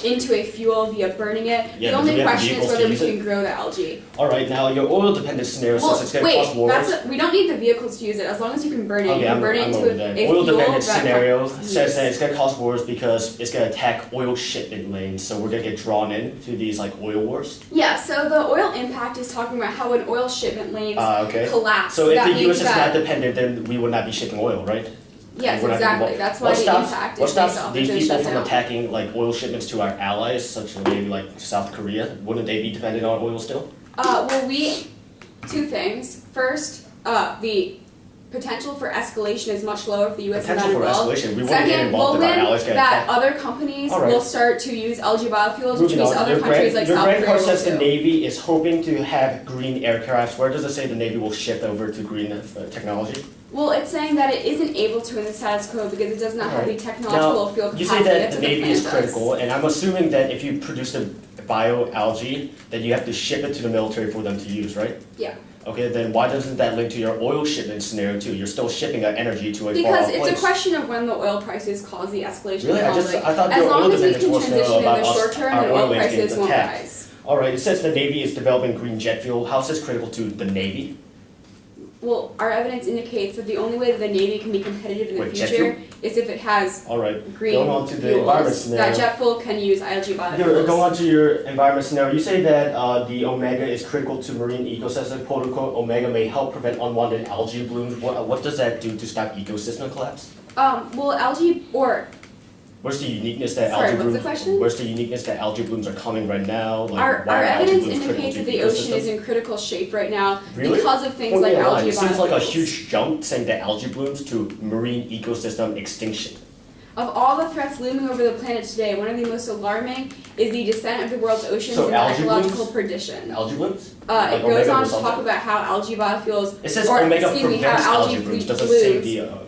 into a fuel via burning it. Yeah, the only question is whether we use it? can grow the algae. All right, now your oil-dependent scenario says it's going to cause wars. We don't need the vehicles to use it. As long as you can burn it, you can burn it into a fuel. Oil-dependent scenario says that it's going to cause wars because it's going to attack oil shipment lanes, so we're going to get drawn into these like oil wars. Yeah, so the oil impact is talking about how when oil shipment lanes collapse. So if the U.S. is not dependent, then we would not be shipping oil, right? Yes, exactly. That's why the impact is what stops these people from attacking like oil shipments to our allies, such as maybe like South Korea? Wouldn't they be dependent on oil still? Well, two things. First, the potential for escalation is much lower if the U.S. is not involved. We wouldn't get involved if our allies get attacked. Other companies will start to use algae biofuels, which means other countries like South Korea will too. Your grant says the Navy is hoping to have green aircrafts. Where does it say the Navy will shift over to green technology? Well, it's saying that it isn't able to in the status quo because it does not have the technological field capacity. You say that the Navy is critical, and I'm assuming that if you produce the bioalgae, that you have to ship it to the military for them to use, right? Yeah. Okay, then why doesn't that link to your oil shipment scenario too? You're still shipping that energy to a far-off place. place. Because it's a question of when the oil prices cause the escalation. Really? I thought your oil dependence was about us, our oil lanes getting attacked. All right, it says the Navy is developing green jet fuel. How is this critical to the Navy? Well, our evidence indicates that the only way that the Navy can be competitive in the future is if it has green going on to the environment scenario. That jet fuel can use algae biofuels. Going on to your environment scenario, you say that the omega is critical to marine ecosystem. Quote unquote, omega may help prevent unwanted algae blooms. What does that do to stop ecosystem collapse? Well, algae or. Where's the uniqueness that algae blooms? What's the question? Where's the uniqueness that algae blooms are coming right now? Like, our evidence indicates that the ocean is in critical shape right now because of things like algae biofuels. It seems like a huge jump saying that algae blooms to marine ecosystem extinction. Of all the threats looming over the planet today, one of the most alarming is the descent of the world's oceans and ecological perdition. Algae blooms? It goes on to talk about how algae biofuels, it says omega prevents algae blooms. Doesn't say the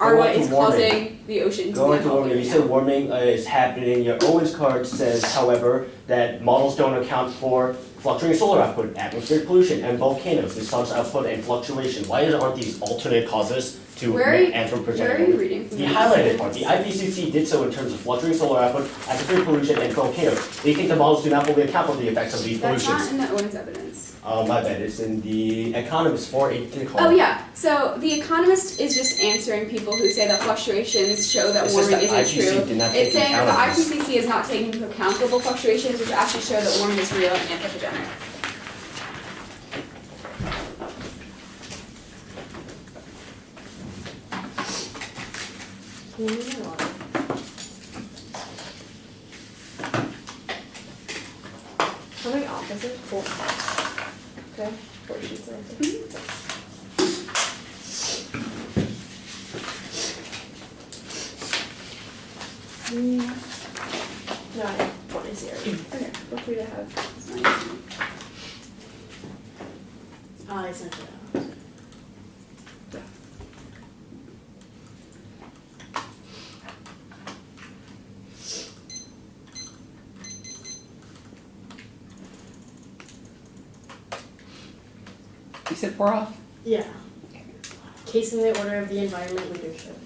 are what is causing the ocean to be Going to warming. You said warming is happening. Your Owens card says, however, that models don't account for fluctuating solar output, atmospheric pollution, and volcanoes, the sun's output and fluctuation. Why aren't these alternate causes to anthropogenic? Where are you reading from? The highlighted part. The IPCC did so in terms of fluctuating solar output, atmospheric pollution, and volcanoes. They think the models do not fully account for the effects of these pollutions. That's not in the Owens evidence. My bad. It's in the Economist 418 column. Oh yeah. So the Economist is just answering people who say that fluctuations show that warming isn't true. It's saying that the IPCC is not taking into account global fluctuations, which actually show that warming is real and anthropogenic. How many opposites? 4. Okay, 4 sheets of No, I have 1 is here. Okay, feel free to have. I sent it out. You said 4 off? Yeah. Case in the order of the environment leadership.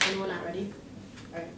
Anyone not ready? Alright.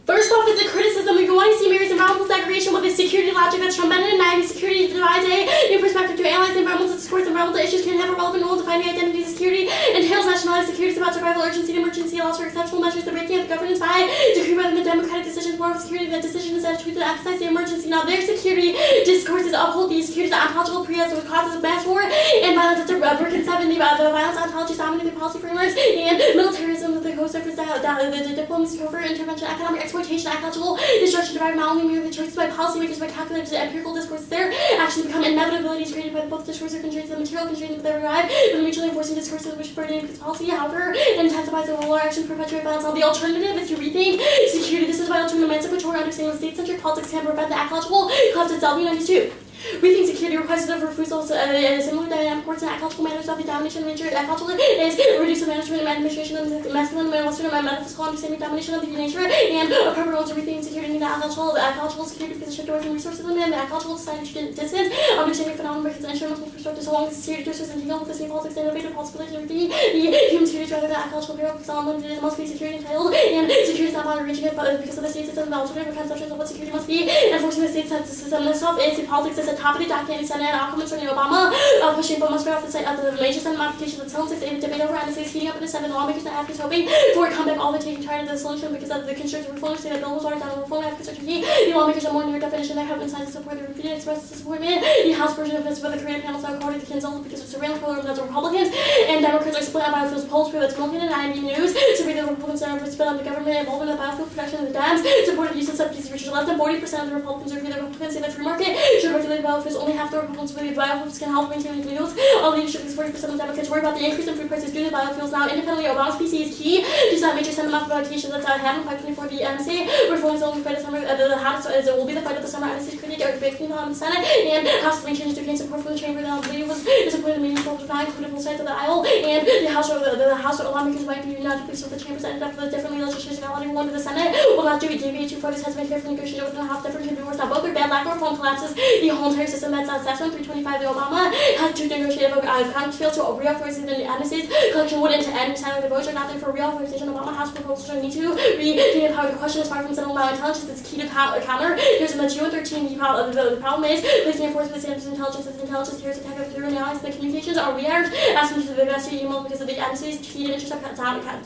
First off is a criticism. We want to see Mary's environmental segregation with a security logic that's tremendous and nagging security divides a new perspective to analyze environmental discourse. Environmental issues can have a relevant role defining identity security, entails nationalized security about survival, urgency, and emergency, allows for exceptional measures, the breaking of the governance by decree rather than democratic decisions, more of security. That decision is attributed to emphasize the emergency. Now their security discourses uphold these securities ontological preas with causes of mass war and violence. It's a Bricken 7, the violence ontologies dominating the policy frameworks and militarism with the co-surface, the diplomacy, covert intervention, economic exploitation, ecological destruction derived not only merely choices by policymakers but calculated empirical discourses. Their actions become inevitabilities created by both discursive constraints and the material constraints that derive from mutually enforcing discourses which burden its policy. However, intensifies the role or action perpetuate violence. Now the alternative is to rethink security. This is vital to an emancipatory understanding of state-centric politics can prevent the ecological collapse itself. 92. Rethink security requires for food source similar dynamic works in agricultural matters of the domination of nature. Agriculture is reduce the management and administration of the masculine and western and metaphysical understanding domination of the nature and a proper role to rethink security in the agricultural security because shift away from resources and the agricultural society distance, understanding phenomena because insurance perspective so long as security interests and tangled with the same politics and innovative possibilities of the human security rather than agricultural bureau because unlimited it must be security entitled and security is not about reaching it but because of the state system the alternative conceptions of what security must be and forcing the state system itself is the politics is a top of the document Senate and outcome concerning Obama pushing but must off the site of the major Senate modifications of Title 6 and debate over and the states heating up in the Senate lawmakers and advocates hoping for a comeback all the taking trying to the solution because of the constraints of reform state that bill was already done reform advocates are tricky the lawmakers are more near definition that have been signed to support the repeated express disappointment the House version of this with the creative panels now according to Kinzel because of surveillance program that the Republicans and Democrats are split on biofuels polls for its Milken and IME News to read the Republicans are split on the government involvement in the biofuel production of the Dems supported use of subsidies which is less than 40% of the Republicans agree the Republicans say the free market should regulate biofuels only half the Republicans believe biofuels can help maintain legals leadership is 40% of Democrats worry about the increase in food prices due to biofuels now independently Obama's PC is key to that major Senate modification that's happening 524 the NSA reform is only fight of summer the hottest it will be the fight of the summer NSA critique or big thing on the Senate and House link changes to gain support from the chamber that I believe was disappointed in meaningful Japan including both sides of the aisle and the House lawmakers might be united because of the chambers ended up with differently legislation allowing one to the Senate will not deviate too far this has been carefully negotiated within the House different can be worse now both are bad lack of reform collapses the whole entire system that's assessment 325 the Obama had to negotiate over Congress failed to reauthorize the NSA's collection would end to end signing the votes are not there for reauthorization Obama House proposals need to be empowered the question is far from settling by intelligence it's key to counter here's in the June 13 the problem is placing enforcement of intelligence as intelligence terrorist attack of through analysis the communications are rearmed asking to the investigate email because of the NSA's key to intercept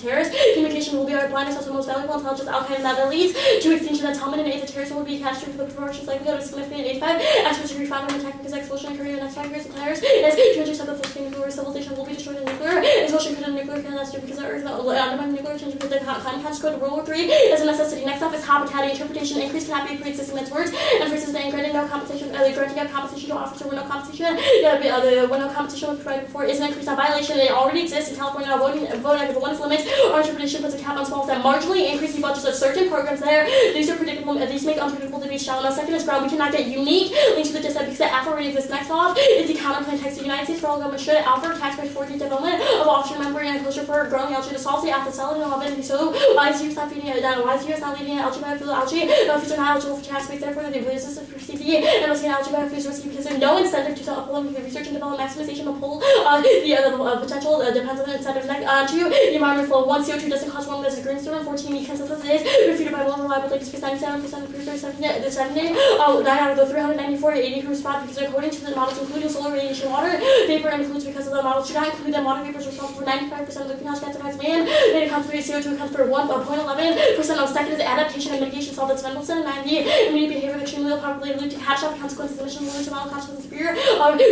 terrorists communication will be our blindness also most valuable intelligence Al-Qaeda that leads to extinction that Talman and aid the terrorism will be captured for the proportions likelihood of significant 85 experts agree final attack because explosion occurring in the next 5 years declares as to intercept the full scale nuclear civilization will be destroyed in nuclear explosion could nuclear catastrophe because the earth undermining nuclear change because the climate catch code World War III is a necessity next up is habitat interpretation increase cannot be pre-existing networks and for instance granting no compensation granting out compensation to officers with no compensation when no compensation was provided before is an increase on violation it already exists in California now voting the one limits our interpretation puts a cap on small that marginally increase the budgets of certain programs there these are predictable these make unpredictable to be shallow now second is ground we cannot get unique links to the dissent because the alpha already exists next off is the counterplan text the United States federal government should offer taxpayers for the development of offshore membrane and closure for growing algae to solve the alpha cell and all of it so why is the US not feeding it why is the US not leading algae biofuel algae biofuels are not eligible for tax rates therefore the business of CDE and must get algae biofuels risky because there's no incentive to uphold the research and development maximization of pull the potential depends on the incentive to the environment flow 1 CO2 doesn't cost one as a green stone 14 the consensus is refuted by one reliable data space 97% of the 70 9 out of the 394 80 who respond because according to the models including solar radiation water vapor includes because of the models do not include that water vapor is responsible for 95% of the greenhouse gas effects man data comes through CO2 comes for 1.11% of second is adaptation and mitigation solve that's Mendelssohn and 90 immediate behavior extremely low probably lead to catastrophic consequences emissions limited to mild consequences severe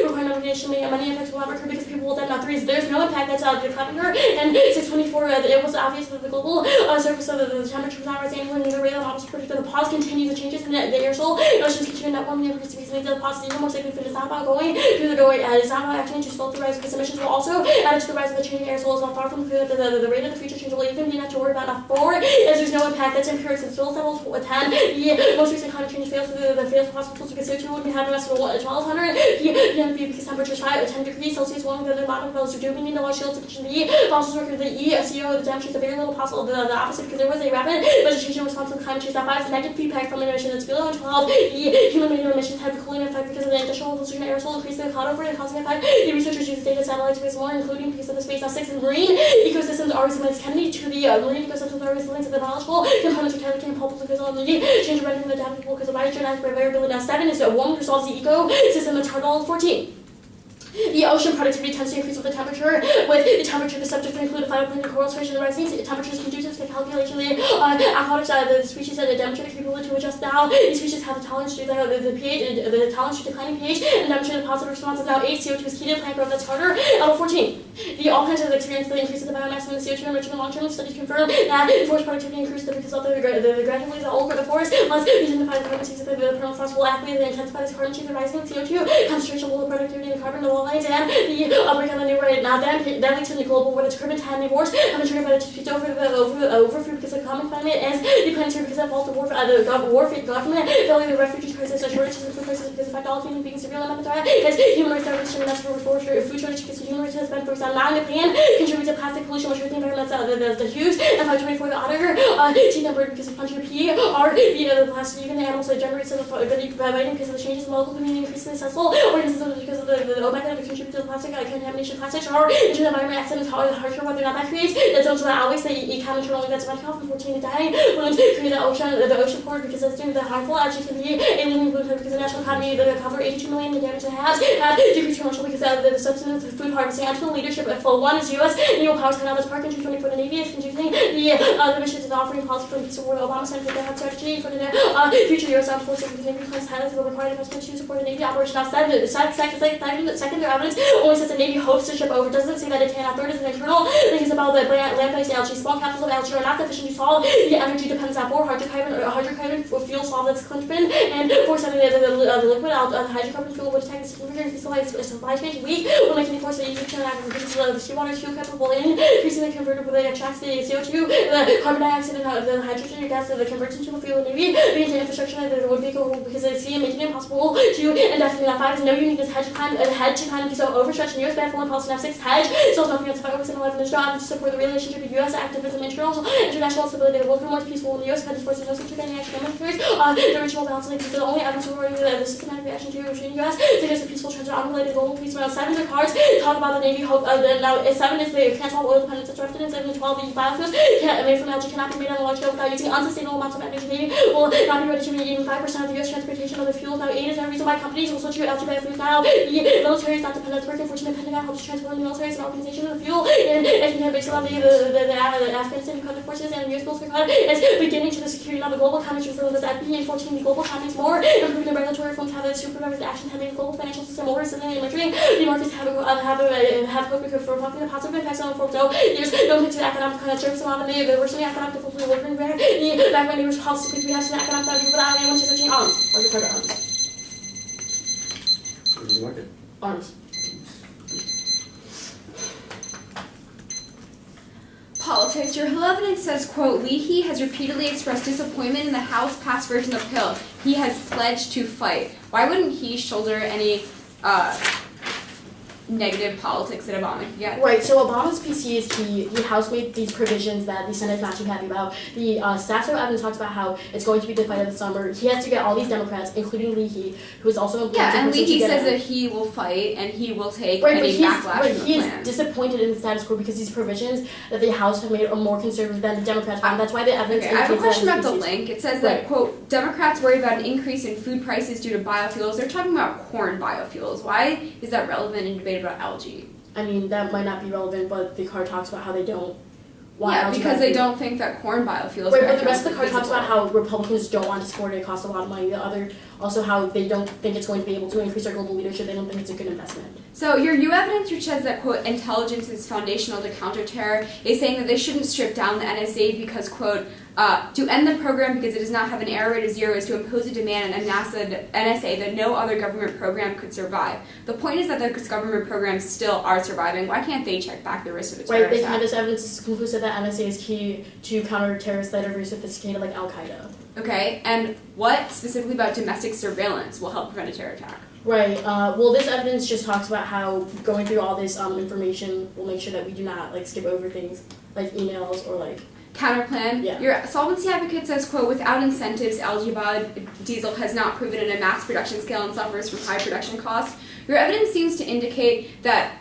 requiring mitigation many effects will not occur because people will then not 3 is there's no impact that's the carpenter and 624 it was obvious that the global surface of the temperature was not rising anywhere near the rate of models predicted the pause continues the changes in the aerosol oceans continue that warming increase recently the pause is even more significant it's not about going through the doorway it's not about actually to slow the rise because emissions will also add to the rise of the changing aerosols while far from clear that the rate of the future change will even be enough to worry about enough forward as there's no impact that's empiric since fuel level 10 the most recent climate change fails the fails fossil fuels because CO2 would be having us to 1200 because temperature is 10 degrees Celsius warmer than the amount of wells to do we need a large shield to condition the fossils work the CO the demonstrates a very little possible the opposite because there was a rapid vegetation response to climate change that 5 is negative feedback from emissions it's below 12 the human made emissions have a cooling effect because of the additional oxygen aerosol increasing the cloud over and causing effect the researchers use data satellites to more including because of the space now 6 is marine ecosystems are resilient Kennedy to the marine ecosystems are resilient to the biological components of chemical and pulp because of the change of rendering the adaptable because of hydrogen variability now 7 is warm resolves the ecosystem the turtle 14 the ocean productivity tends to increase with the temperature. With the temperature, the subject will include a phytoplankton coral species rising. Temperatures conducive to the calculation of the aquatics the species that demonstrate the capability to adjust now. These species have a tolerance to the pH, the tolerance to declining pH, and demonstrate the positive response is now 8. CO2 is key to plant growth that's harder. Level 14. The all plants have experienced the increase in the biomass and the CO2 enrichment long-term studies confirm that forest productivity increases because of the gradually the older the forest must dehumidified carbon sinks the permafrost will activate and intensify this carbon change the rising CO2 concentration will productivity in carbon will oil lines and the outbreak on the new right now. That leads to the global war that's driven 10 wars. I'm triggered by the disputes over food because of common climate as the planetary because of all the war government, failing the refugee crisis, and shortages of food crisis because affect all human beings severely and threat as human rights are reaching for food shortage because human rights has been focused on not in the plan, contributes to plastic pollution, which the environment the huge, and 524 the auditor, T number because of punching P, R, the plastic, even the animals that generates the biting because of the changes in the local community increasingly accessible, organisms because of the omega that contribute to the plastic contamination, plastics are into the environment accidents, harsher whether or not that creates, that's also that always the econ internally that's about health from 14 to dying, balloons create the ocean port because that's doing the harmful algae can be alien balloon because the national economy that cover 82 million the damage it has, decreased commercial because of the substance of food harvesting, actual leadership at full one is U.S. Naval Powers Canal this park country 24 the Navy is conducting the missions and offering policy for the peace of war Obama Center for the strategy for the future U.S. Armed Forces because Navy plans highlights will require investment to support the Navy operation outside the second their evidence only says the Navy hopes to ship over doesn't say that it cannot. Third is an internal thing is about the land-based algae. Small capsules of algae are not sufficient to solve the energy dependence on hydrocarbon fuel solve that's clinchbin and force having the liquid hydrocarbon fuel would attack the significant supply chain weak will make any force that uses the seawater is fuel capable in increasingly converted when it attracts the CO2, the carbon dioxide and the hydrogen gas that converts into a fuel in the Navy, maintain infrastructure that would be because it's making it impossible to indefinitely. Now 5 is no unique hedge to climb because of overstretched in U.S. bad foreign policy. Now 6 hedge so nothing else 5 and 11 is job to support the relationship with U.S. activism international stability the world more peaceful in the U.S. countries forces no such any action militaries the original balance like the only evidence regarding the systematic reaction to in the U.S. suggests a peaceful trends are unrelated global peace. Around 7 the cards talk about the Navy hope now 7 is the cancel oil dependence interrupted and 7 and 12 the biofuels made from algae cannot be made on a large scale without using unsustainable amounts of energy. Navy will not be ready to meet even 5% of the U.S. transportation of the fuels. Now 8 is no reason why companies will switch to algae biofuels now. The military is not dependent. Working for the Pentagon helps transform the militaries and organizations of the fuel and it can based on the Afghanistan Republic forces and the U.S. military is beginning to the security of the global economy through the FBA and 14 the global economies more improving the regulatory reforms have a supervised action having the global financial system more resilient and emerging the markets have hope for the positive impacts on the world. So there's no mix of economic service amount of the worsening economic difficulty working where the back when neighbors policy because we have some economic value without anyone switching arms or the credit arms. Arms. Politics. Your Hill evidence says, quote, Leahy has repeatedly expressed disappointment in the House-passed version of Hill. He has pledged to fight. Why wouldn't he shoulder any negative politics that Obama could get? Right, so Obama's PC is key. The House made these provisions that the Senate is not too happy about. The staff evidence talks about how it's going to be the fight of the summer. He has to get all these Democrats, including Leahy, who is also important. Yeah, and Leahy says that he will fight and he will take any backlash from the he plan. is disappointed in the status quo because these provisions that the House have made are more conservative than the Democrats want. That's why the evidence I have a question about the species. link. It says that, quote, Democrats worry about an increase in food prices due to biofuels. They're talking about corn biofuels. Why is that relevant in debate about algae? I mean, that might not be relevant, but the card talks about how they don't want algae because biofuels. they don't think that corn biofuels Right, are but the rest of the card feasible. talks about how Republicans don't want to support it, it costs a lot of money. The other, also how they don't think it's going to be able to increase our global leadership, they don't think it's a good investment. So your U evidence, which says that, quote, intelligence is foundational to counter-terror, is saying that they shouldn't strip down the NSA because, quote, to end the program because it does not have an error rate of 0 is to impose a demand on NSA that no other government program could survive. The point is that the government programs still are surviving. Why can't they check back the risk of a terror Right, attack? this evidence is conclusive that NSA is key to counter terrorists that are very sophisticated like Al-Qaeda. Okay, and what specifically about domestic surveillance will help prevent a terror attack? Right, well this evidence just talks about how going through all this information will make sure that we do not skip over things like emails or Counterplan. Yeah. Your solvency advocate says, quote, without incentives, algae biodiesel has not proven in a mass production scale and suffers from high production costs. Your evidence seems to indicate that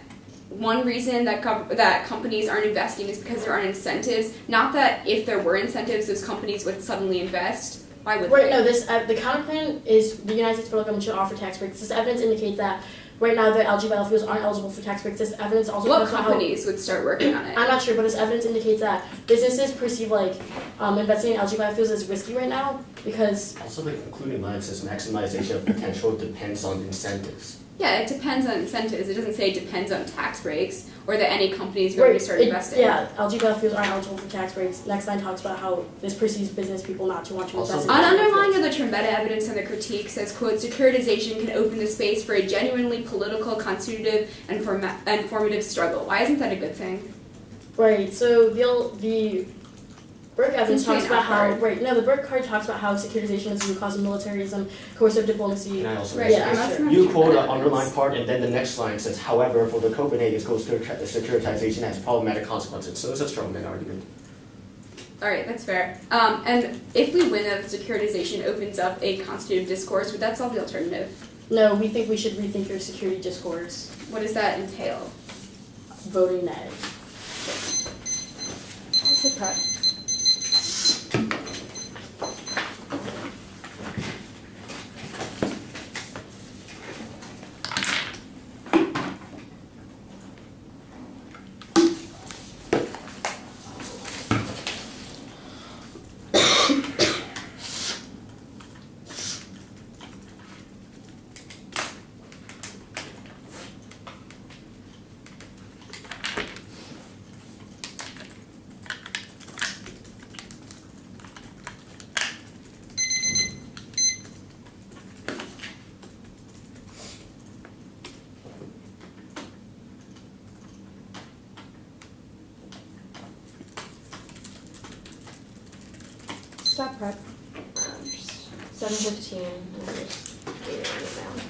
one reason that that companies aren't investing is because there aren't incentives. Not that if there were incentives, those companies would suddenly invest. Why would Right, they? no, this the counterplan is the United States federal government should offer tax breaks. This evidence indicates that right now the algae biofuels aren't eligible for tax breaks. This evidence also What talks about companies would start working on it? I'm not sure, but this evidence indicates that businesses perceive investing in algae biofuels as risky right now because Also, the concluding line says maximization of potential depends on incentives. Yeah, it depends on incentives. It doesn't say it depends on tax breaks or that any company is going to start investing. Yeah, algae biofuels aren't eligible for tax breaks. Next line talks about how this perceives business people not to want to invest in On algae underlying biofuels. of the term meta-evidence and the critique says, quote, securitization can open the space for a genuinely political, constitutive, and formative struggle. Why isn't that a good thing? Right, so the Burke evidence Seems talks to be about how, an right, no, the Burke card talks about how securitization is the root cause of militarism, coercive diplomacy. Can I also Right, mention I'm this? asking You about quote the meta-evidence. underlying part, and then the next line says, however, for the Copenhagen school, securitization has problematic consequences. So it's a strongman argument. All right, that's fair. And if we win that securitization opens up a constitutive discourse, would that solve the alternative? No, we think we should rethink your security discourse. What does that entail? Voting nay. Take that. Stop prep. 7:15. And we're just dating it down.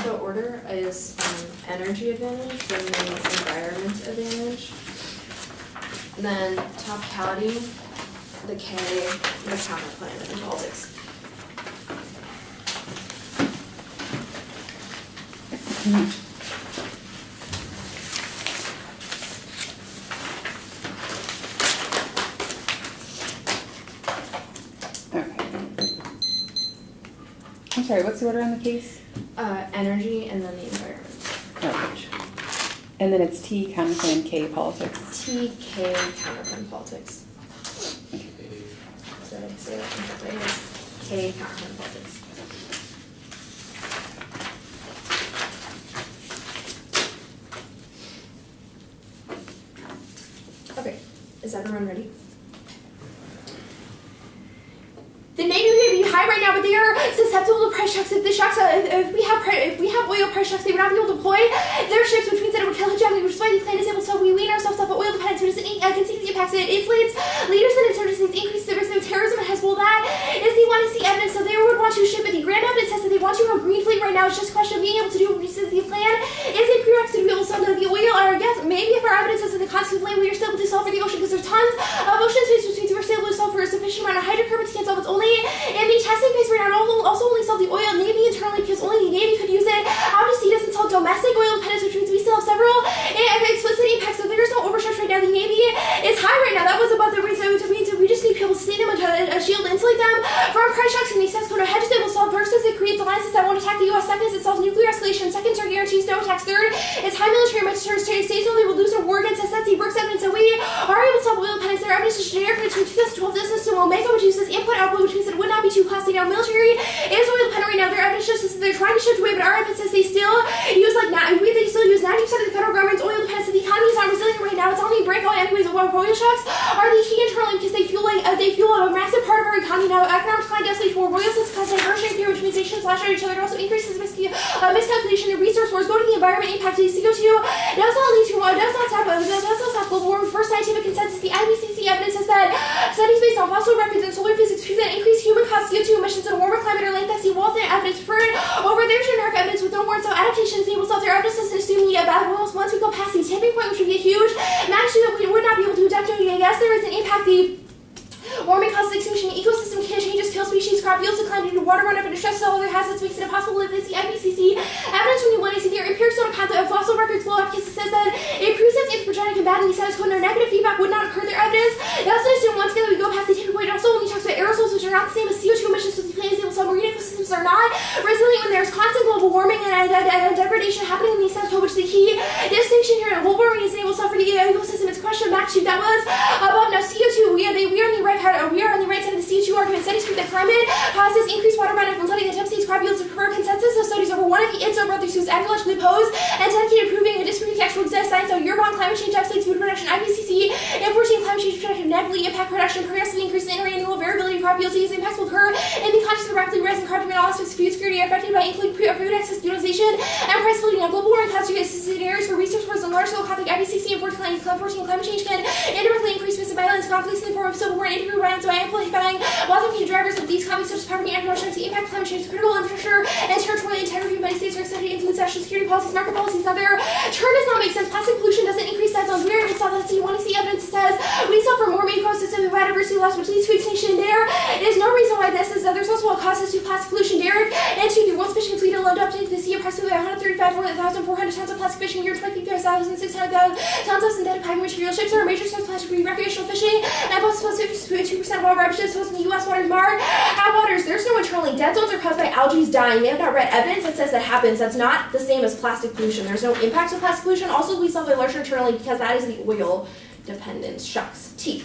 The order is energy advantage, then the environment advantage, then topicality, the K, the counterclaim, and politics. I'm sorry, what's the order on the case? Energy and then the environment. Garbage. And then it's T, counterclaim, K, politics. T, K, counterclaim, politics. So I say that correctly. It's K, counterclaim, politics. Okay, is everyone ready? The Navy may be high right now, but they are susceptible to price shocks. If we have oil price shocks, they would not be able to deploy their ships, which means that it would kill hegemony, which is why the plan is able to. We wean ourselves off of oil dependence, which concede the impacts. It insulates leaders and insurgencies, increases the risk of terrorism and Hezbollah. Is they want to see evidence, so they would want you to ship it. The grand evidence says that they want you to have green fleet right now. It's just a question of being able to do what the plan is a prerequisite to be able to sell the oil. Or I guess maybe if our evidence says that the constant flame, we are still able to solve for the ocean because there's tons of ocean space, which means we're still able to solve for a sufficient amount of hydrocarbons. Can't solve it's only in the testing phase right now. Also only solve the oil Navy internally because only the Navy could use it. Obviously, it doesn't solve domestic oil dependence, which means we still have several explicit impacts. So there's no overstretch right now. The Navy is high right now. That was about the reason. We just need people to sustain them and to shield, insulate them from price shocks and the excess quota hedges. It will solve versus it creates alliances that won't attack the U.S. Second is it solves nuclear escalation. Second are guarantees no attacks. Third is high military might states only will lose a war against us. That's the Burke's evidence. So we are able to solve oil dependence. Their evidence is generic between 2012 business to Omega, which uses input output, which means it would not be too costly. Now military is oil dependent right now. Their evidence shows that they're trying to shift away, but our evidence says they still use they still use 90% of the federal government's oil dependence, so the economy is not resilient right now. It's on the brink. Anyways, oil shocks are the key internally because they fuel a massive part of our economy now. Economic decline devastates for oil systems cause diversion fear, which means nations slash at each other. It also increases miscalculation and resource wars. Go to the environment impact of CO2 does not stop global warming. First scientific consensus, the IPCC evidence is that studies based on fossil records and solar physics prove that increased human caused CO2 emissions in a warmer climate are linked that sea walls and evidence preferred over their generic evidence with no warrant. So adaptation is able to their evidence doesn't assume the bad oils. Once we go past the tipping point, which would be a huge magnitude that we would not be able to adapt to. Yes, there is an impact. The warming causes extinction, ecosystem changes, kill species, crop yields decline due to water runoff and distress of other hazards makes it impossible to live. This the IPCC evidence when you want to see their empirical path of fossil records blow up because it says that it proves that anthropogenic and bad in the status quo and their negative feedback would not occur. Their evidence doesn't assume once again that we go past the tipping point. It also only talks about aerosols, which are not the same as CO2 emissions, so the planet is able to marine ecosystems are not resilient when there's constant global warming and degradation happening in the status quo, which is the key distinction here. Global warming is able to suffer the ecosystem. It's a question of magnitude that was above. Now CO2, we are on the right side of the CO2 argument. Studies prove that climate causes increased water runoff and flooding that devastates crop yields. Per consensus of studies over one of the ITSO brothers who's ideologically opposed and dedicated to proving and disproving the actual existence science. So year-round climate change devastates food production. IPCC and 14 climate change production negatively impact production, progressively increases interannual variability of crop yields. These impacts will occur in the context of rapidly rising carbon and all aspects of food security are affected by including food access, utilization, and price floating. Now, global warming causes areas for resource wars and large-scale conflict. IPCC and 14 climate change can indirectly increase risk of violence, conflicts in the form of civil war, and intergroup violence by amplifying the drivers of these conflicts, such as poverty and economic. The impact of climate change is critical infrastructure and territorial integrity of many states are expected to influence national security policies, market policies. Now, their term does not make sense. Plastic pollution doesn't increase dead zones. We are able to stop that. So you want to see evidence that says we suffer more ecosystem and biodiversity loss, which leads to extinction. There is no reason why this is. There's also what causes to plastic pollution. Derek and to the world's fishing fleet alone up to the sea approximately 135,400 tons of plastic fishing a year, 23,600 tons of synthetic packing material. Ships are a major source of plastic for recreational fishing and post 2% of all rubbish disposed in the U.S. waters. Waters. There's no internally. Dead zones are caused by algae dying. They have not read evidence that says that happens. That's not the same as plastic pollution. There's no impact of plastic pollution. Also, we suffer larger internally because that is the oil dependence. Shucks. T.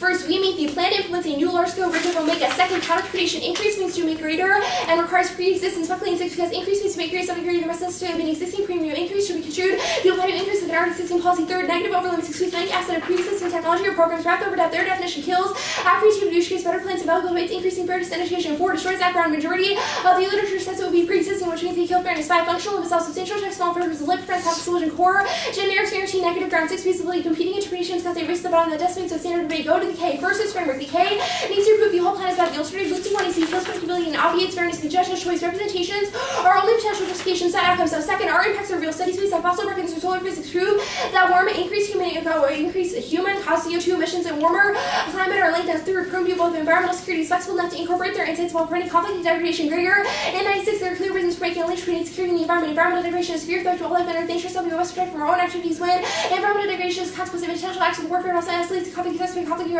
First, we meet the plan to implement a new large-scale rig will make a second counter-predation increase means to make greater and requires pre-existing speculation because increase means to make greater something greater than the rest of an existing premium increase should be construed. The apply to increase with an already existing policy. Third, negative overlimits excludes many assets of pre-existing technology or programs wrapped over that their definition kills. Accuracy reduces better plans and valuable weights, increasing fairness and education. 4, destroys that ground. Majority of the literature says it will be pre-existing, which means they kill fairness. 5, functional limits all substantial text small programs limit friends have solution core. Generic guarantee negative ground. 6, feasibility competing interpretations because they race the bottom of the decimates of standard debate. Go to the K. First is framework. The K needs to prove the whole plan is bad. The alternative leads to one C kills predictability and obviates fairness. The judge's choice representations are only potential justifications that outcomes. So second, our impacts are real. Studies based on fossil records and solar physics prove that warmer increased human caused CO2 emissions and warmer climate are linked. As third, prove both environmental security is flexible enough to incorporate their insights while preventing conflict and degradation greater. In 96, there are clear reasons for making a link between security and the environment. Environmental degradation is severe threat to all life and earth. Nature something we must protect from our own activities. When environmental degradation is a consequence of intentional acts of warfare, also leads to conflict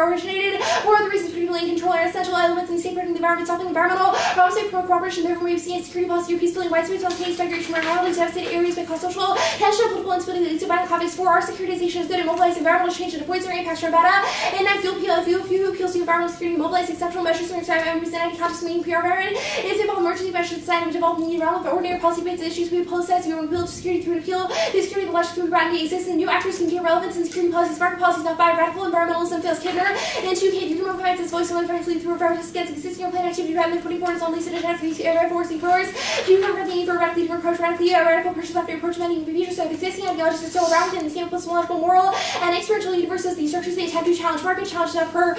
originated. One of the reasons for and control are essential elements in safeguarding the environment, solving environmental problems, safe cooperation. Therefore, we have seen security policy or peace building, widespread case migration, marginality, devastated areas may cause social tension, political instability that leads to violent conflicts. 4, our securitization is good and mobilize environmental change and avoids their impacts from bad. And 9, fuel appeals to environmental security, mobilize exceptional measures to extract and present context in the PR environment. Is involved emergency measures design and developing the realm of ordinary policy based issues. We politicize and build security through an appeal. The security of the logic through broadening existing new actors can gain relevance in security policies. Market policies. Now 5, radical environmentalism fails Kidner. And 2, K, human provides its voice and effectively through against existing plan activity rather than putting forward its own least identified forcing growers. Do you comfort the need for a radically different approach, radical approaches after approach many behaviors of existing ideologies are still around within the same epistemological, moral, and experiential universes. These structures they attempt to challenge market, challenge that per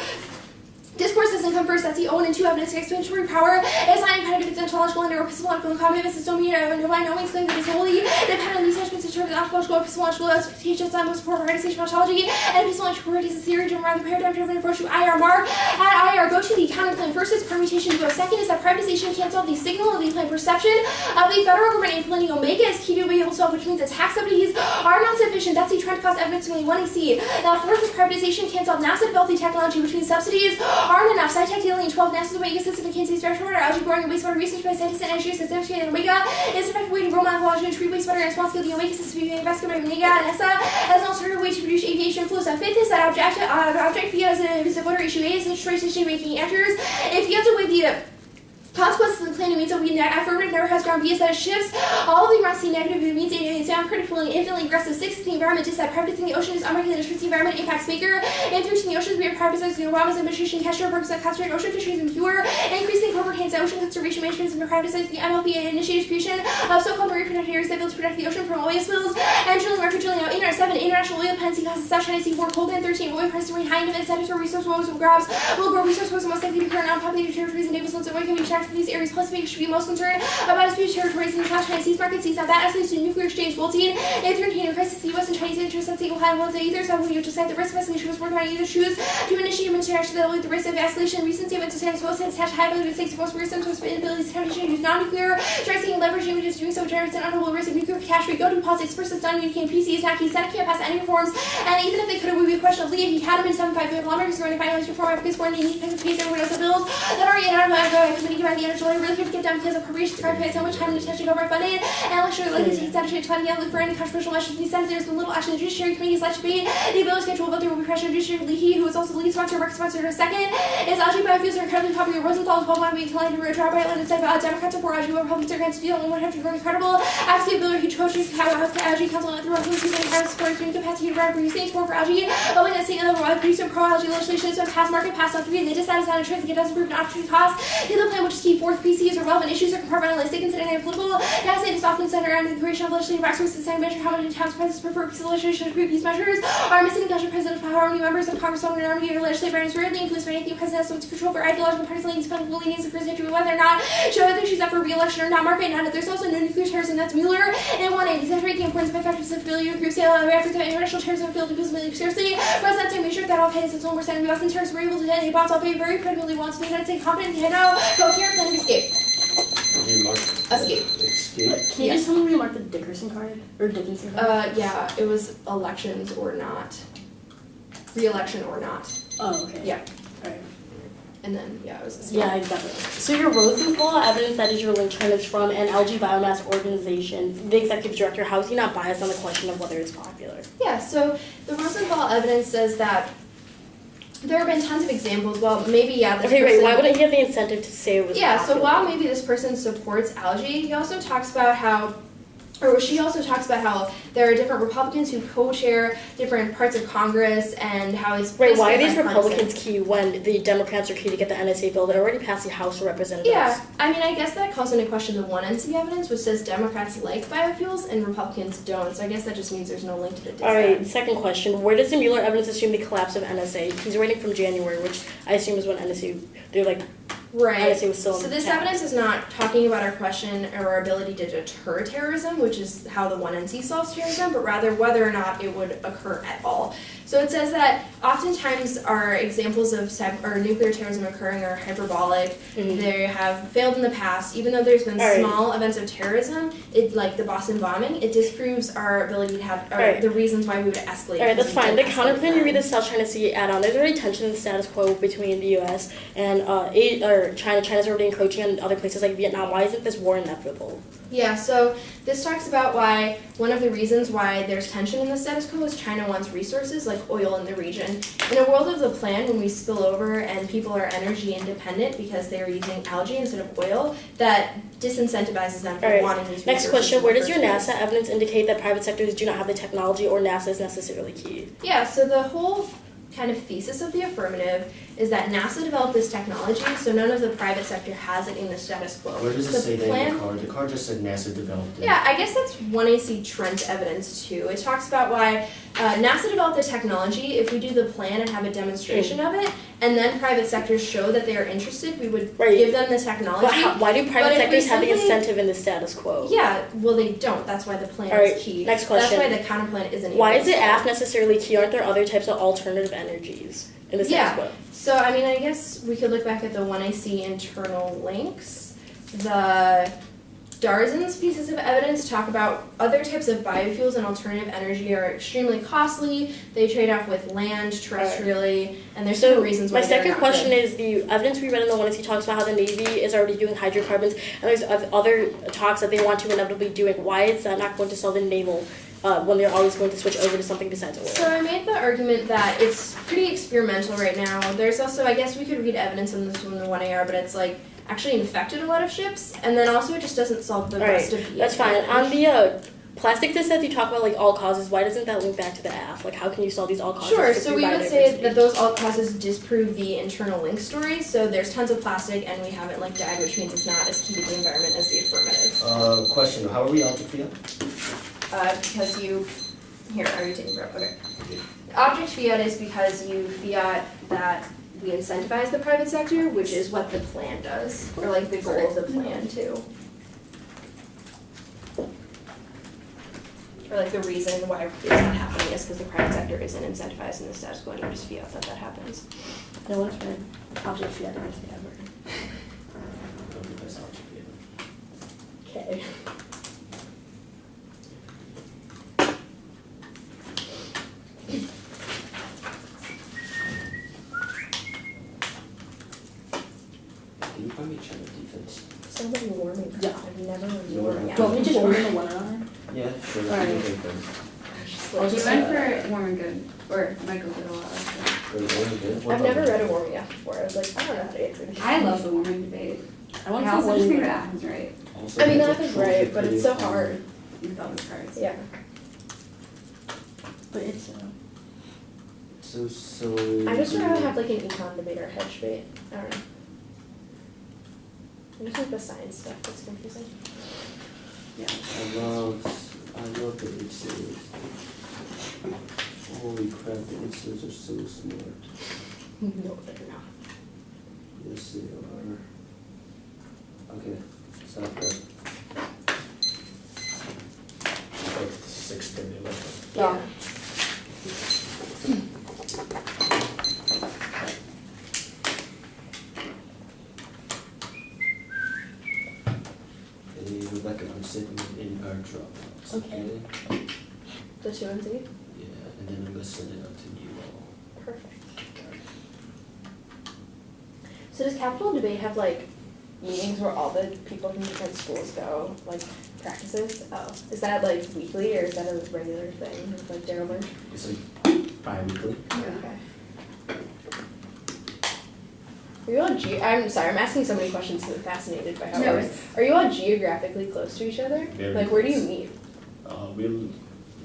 discourse doesn't come first. That's the own and 2 evidence. Explanatory power is not independent of its ontological and epistemological cognitive system. By no means claim that it's wholly dependent on these judgments in terms of ontological, epistemological expectations that most support prioritization ontology and epistemological priorities theory to rather paradigm-driven approach to IR. Mark at IR. Go to the counterclaim. First is permutation. Go. Second is that privatization can't solve the signal of the planned perception of the federal government implementing Omega is key to be able to solve, which means that tax subsidies are not sufficient. That's the trend cost evidence we want to see. Now, fourth is privatization can't solve NASA developed the technology, which means subsidies aren't enough. SciTech Daily in 12, NASA's Omega system in Kansas director order, algae boring and wastewater research by scientists and engineers has demonstrated that Omega is an effective way to grow mycology and treat wastewater and small scale. The Omega system being investigated by Omega and NASA as an alternative way to produce aviation fuel. So fifth is that object via is a voter issue is a choice decision making actors. If you have to weigh the Consequences of the plan means that we affirmative never has ground B is that it shifts all of the around C negative it means it is unpredictable and infinitely aggressive. 6 the environment is that privatizing the ocean is unregulated the environment impacts bigger and through the oceans we are privatizing the Obama's administration capture works that concentrate ocean fisheries and fewer increasing corporate hands ocean conservation management and privatizing the MLP initiated creation of so-called marine protected areas that build to protect the ocean from oil spills and drilling market drilling out 7 international oil dependency causes South China Sea 4 cold and 13 oil prices remain high and incentives for resource woes and grabs will grow resource woes most likely to occur in unpopulated territories and naval zones and oil can be tracked from these areas plus we should be most concerned about disputed territories in the South China Sea market seas. Now that escalates to nuclear exchange bolting and through a crisis, the U.S. and Chinese interests at stake will have one either. So when you decide the risk of escalation was worth on either choose to initiate military action that will lead the risk of escalation. Recent statements of China's both attached high ability to stakes most worrisome to its inability to temptation to use non-nuclear, tracing and leveraging which is doing so generates an unavoidable risk of nuclear catastrophe. Go to politics first. It's non-unique PC is not key. Senate can't pass any reforms, and even if they could, it would be a question of Lee. If he had him in 75, we have lawmakers going to finalize reform Africa's foreign and unique case. Everyone knows the bills that are in our committee given the energy. Really have to get down because appropriations require so much time and attention over funding, and actually like to take statutory time to look for any controversial measures. In the Senate, there's been little action. The Judiciary Committee is likely to be the bill is scheduled, but there will be pressure. Judiciary Leahy, who is also the lead sponsor, record sponsor. Second is Algae Biofuels are incredibly popular. Rosenthal is well known to be inclined to draw by Atlantic side. Democrats are for Algae, Republicans are against deal, and one have to grow incredible. After the bill, huge coaches have Algae Council and the Republicans and private support to capacity to run producing support for algae. But when that state level producer pro-algae legislation is passed, market passed on 3, they decided on a choice that doesn't prove an opportunity cost. The other plan, which is key, 4th PCs are relevant issues are compartmentalized. They consider any political. That state is often centered around the creation of legislative actions to measure how many times presidents prefer piece of legislation to approve these measures. Are missing the president how many members of Congress on an army or legislative branch is rarely influenced by anything president has to control for ideological partisan leanings, political leanings, of president whether or not show whether she's up for re-election or not. Market not. There's also no nuclear terrorism. That's Mueller and 1A. Exaggerate the importance of effective civilian group sale of efforts of international terrorism field includes military seriously. President to make sure that all Qaeda its own percent of U.S. and terrorists were able to detonate bombs all very creditably wants the United States confidently head out, coherent plan of escape. Escape. Can you just tell me where you marked the Dickerson card? Or Dickinson card? Yeah, it was elections or not. Re-election or not. Oh, okay. Yeah. Alright. And then, yeah, it was escape. Yeah, I got it. So your Rosenthal evidence that is your link term is from an Algae Biomass organization, the executive director. How is he not biased on the question of whether it's popular? Yeah, so the Rosenthal evidence says that there have been tons of examples. Well, maybe, yeah, this Okay, person... wait, why wouldn't he have the incentive to say it was Yeah, popular? so while maybe this person supports algae, he also talks about how, or she also talks about how there are different Republicans who co-chair different parts of Congress and how it's... Right, why are these Republicans key when the Democrats are key to get the NSA bill that already passed the House of Representatives? Yeah, I mean, I guess that calls into question the 1NC evidence, which says Democrats like biofuels and Republicans don't, so I guess that just means there's no link to the dissent. Alright, second question. Where does the Mueller evidence assume the collapse of NSA? He's writing from January, which I assume is when NSA, they're like, Right. NSA was still So this intact. evidence is not talking about our question or our ability to deter terrorism, which is how the 1NC solves terrorism, but rather whether or not it would occur at all. So it says that oftentimes our examples of nuclear terrorism occurring are hyperbolic. Mhm. They have failed in the past. Even though there's been small events of terrorism, like the Boston bombing, it disproves our ability to have the reasons why we would escalate. Alright, that's fine. The counterplan, you read the South China Sea add-on. There's already tension in the status quo between the U.S. and China. China's already encroaching on other places like Vietnam. Why isn't this war inevitable? Yeah, so this talks about why one of the reasons why there's tension in the status quo is China wants resources like oil in the region. In a world of the plan, when we spill over and people are energy independent because they are using algae instead of oil, that disincentivizes them from wanting these resources. Next question, where does your NASA evidence indicate that private sectors do not have the technology or NASA is necessarily key? Yeah, so the whole kind of thesis of the affirmative is that NASA developed this technology, so none of the private sector has it in the status quo. Where does it say that in the card? The card just said NASA developed it. Yeah, I guess that's 1AC Trent evidence too. It talks about why NASA developed the technology. If we do the plan and have a demonstration of it, and then private sectors show that they are interested, we would give them the technology. But why do private sectors have the incentive in the status quo? Yeah, well they don't. That's why the plan is key. Next question. That's why the counterplan isn't. Why is it AF necessarily key? Aren't there other types of alternative energies in the status quo? So I mean, I guess we could look back at the 1AC internal links. The Darzan's pieces of evidence talk about other types of biofuels and alternative energy are extremely costly. They trade off with land terrestrially, and there's some reasons why. My second question is the evidence we read in the 1AC talks about how the Navy is already doing hydrocarbons, and there's other talks that they want to inevitably doing. Why is that not going to sell the naval? When they're always going to switch over to something besides oil. So I made the argument that it's pretty experimental right now. There's also, I guess we could read evidence on this from the 1AR, but it's like actually infected a lot of ships, and then also it just doesn't solve the rest of the That's fine. damage. On the plastic test that you talk about, like all causes, why doesn't that link back to the AF? Like, how can you solve these all causes? Sure, for so we would say that those all causes disprove the internal link story. So there's tons of plastic and we haven't linked ag, which means it's not as key to the environment as the affirmative. Question, how are we object fiat? Because you, here, are you taking broke? Okay. Object fiat is because you fiat that we incentivize the private sector, which is what the plan does, or like the goal of the plan too. Or like the reason why it's not happening is because the private sector isn't incentivized in the status quo, and you just fiat that that happens. I want to find object fiat ever. Okay. Can you find me China defense? Somebody warming. Yeah. I've never reviewed No, warming. no. Do you want me to just read the one on Yeah, sure. Alright. I'll You just went for warm and good, or Michael did a lot of I've never read a warming up before. I was like, I don't know how to answer this. I love the warming debate. I want I to also one just think with- that happens right I mean, that is right, but it's so hard. with all those cards. Yeah. But it's So. I just would rather have like an econ debate or a hedge debate. I don't know. I just like the science stuff that's confusing. I love the inserts. Holy crap, the inserts are so smart. No, they're not. Yes, they are. Okay, stop there. It's like 6:30 left. Yeah. Hey, Rebecca, I'm sitting in our Dropbox. Okay. The 2NZ? Yeah, and then I'm gonna send it out to you all. Perfect. So does Capital Debate have like meetings where all the people from different schools go, like practices? Oh, is that like weekly or is that a regular thing? It's like Daryl Bird? It's like bi-weekly. Okay. Are you all I'm sorry, I'm asking so many questions because I'm fascinated by how No, it works. Are you all geographically close to each other? Very Like where do you close. meet? We'll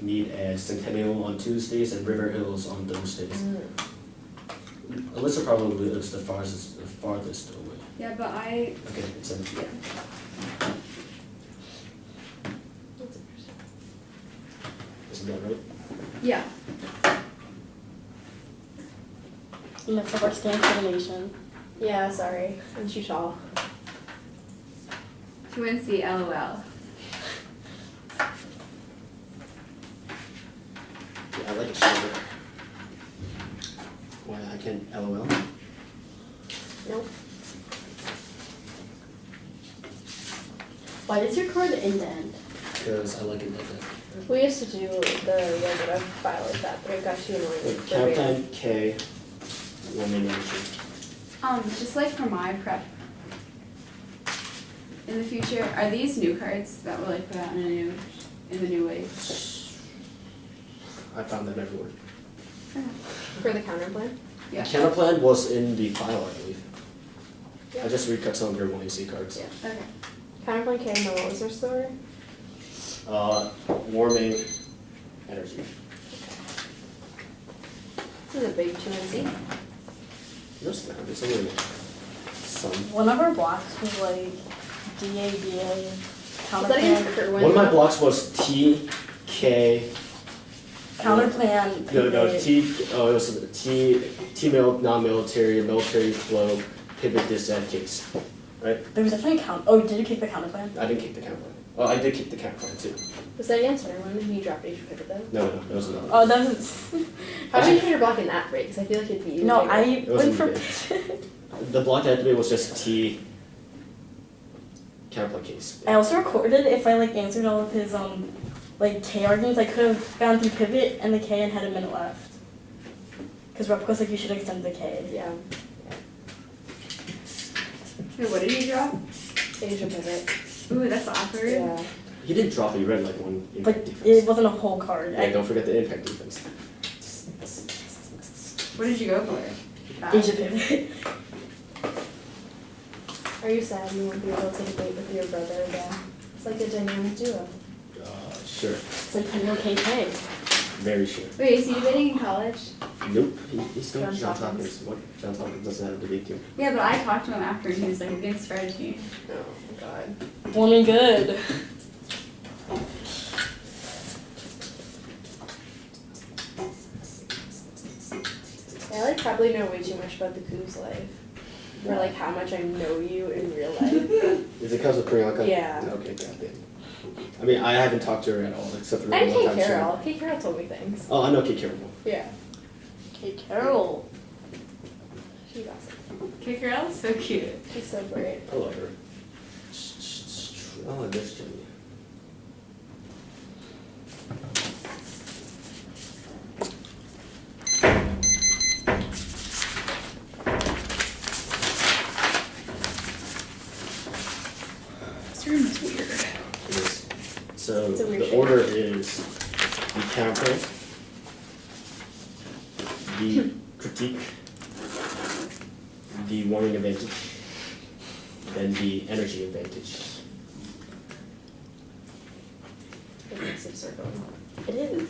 meet at Centennial on Tuesdays and River Hills on Thursdays. Alyssa probably lives the farthest away. Yeah, but I, Okay, it's in. yeah. That's interesting. Isn't that right? Yeah. mix up our stamp combination. Yeah, sorry. I'm too tall. 2NC LOL. Yeah, I like it shorter. Why I can LOL? Nope. Why does your card indent? Because I like it like that. We used to do the Rosetta file like that, but it got too annoying. Wait, for Rosetta. Captain K, woman entry. Just like for my prep in the future, are these new cards that were like put out in the new way? I found them everywhere. For the counterplay? Yeah. Counterplan was in the file, I believe. Yeah. I just recut some of your William C cards. Yeah. Okay. Counterplay K, and then what was their story? Warming energy. This is a big 2NC. No snap, it's only like some. One of our blocks was like DA, Is that against counterplan, Kerwin? One of my blocks was T, K. counterplan, No, pivot. it was T non-military, military flow, pivot disadd case, right? There was definitely a count. Oh, did you kick the counterplan? I didn't kick the counterplan. Oh, I did kick the counterplan too. Was that against Kerwin when you dropped Asian pivot though? No, it was another. Oh, that was. How did you put your block in that rate? Because I feel like it'd be even No, bigger. I It went wasn't for. The block that I did was just T counterplan case. I also recorded if I like answered all of his like K arguments. I could have gone through pivot and the K and had a minute left. Because Repco's like you should extend the K. Yeah. Wait, what did you drop? Asian pivot. Ooh, that's awkward. Yeah. He didn't drop it, he read like one But impact defense. it wasn't a whole card. Yeah, don't forget the impact defense. What did you go for? Asia pivot. Are Are you sad you won't be able to debate with your brother again? It's like a dynamic duo. Sure. It's like Penny KK. Very sure. Wait, is he debating in college? Nope. He's still John John Hopkins. Hopkins. What? John Hopkins doesn't have a debate team. Yeah, but I talked to him after and he was like against strategy. Oh God. Warming good. I like probably know way too much about the Coos life. Or like how much I know you in real life. Is it because of Priyanka? Yeah. Okay, goddamn. I mean, I haven't talked to her at all, except for the And one Kate time she- Carroll. Kate Carroll told me things. Oh, I know Kate Carroll. Yeah. Kate Carroll. She's awesome. Kate Carroll? So cute. She's so great. I love her. Oh, this Jimmy. This room is weird. It is. So It's a weird the shape. order is the counter, the critique, the warming advantage, then the energy advantage. A massive circle. It is.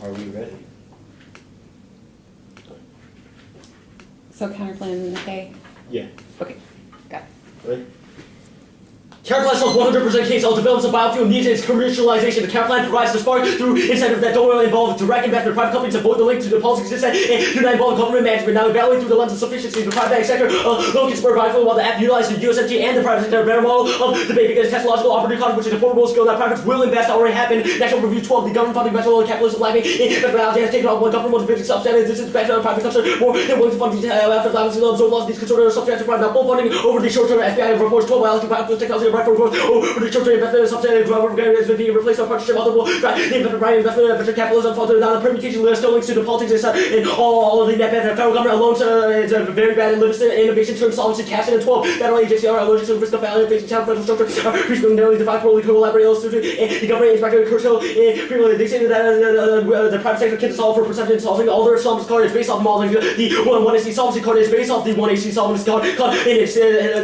Are we ready? So counterplan K. Yeah. Okay, got it. Ready? Counterplan sells 100% case all develops a biofuel needs its commercialization. The counterplan provides the spark through incentives that don't involve direct investment. Private companies avoid the link to the policies existing and do not involve government management. Now evaluating through the lens of sufficiency, the private sector locals for biofuel while the app utilizes the USFG and the private sector a better model of debate because technological opportunity cost, which is a portable skill that privates will invest already happened. National Review 12, the government funding methodology capitalism lagging in methodology has taken off one government wants to visit substandard. This is back to private sector more than willing to fund these efforts. Obviously, so lost these consortia substantial private not full funding over the short-term FBI reports 12 biology biofuel technology right for growth. For the short-term investment substantive driver is with the replacement partnership other will drive the investment private investment venture capitalism falter down the permutation list still links to the politics in all of the net benefit. Federal government alone is a very bad and limited innovation term solvency cast in 12 federal agency are allergic to the risk of failing facing town federal structure presuming nearly defined poorly collaborate and the government inspector Kershaw frequently they say that the private sector can solve for perception solving all their solvency card is based off modeling the 1AC solvency card is based off the 1AC solvency card and its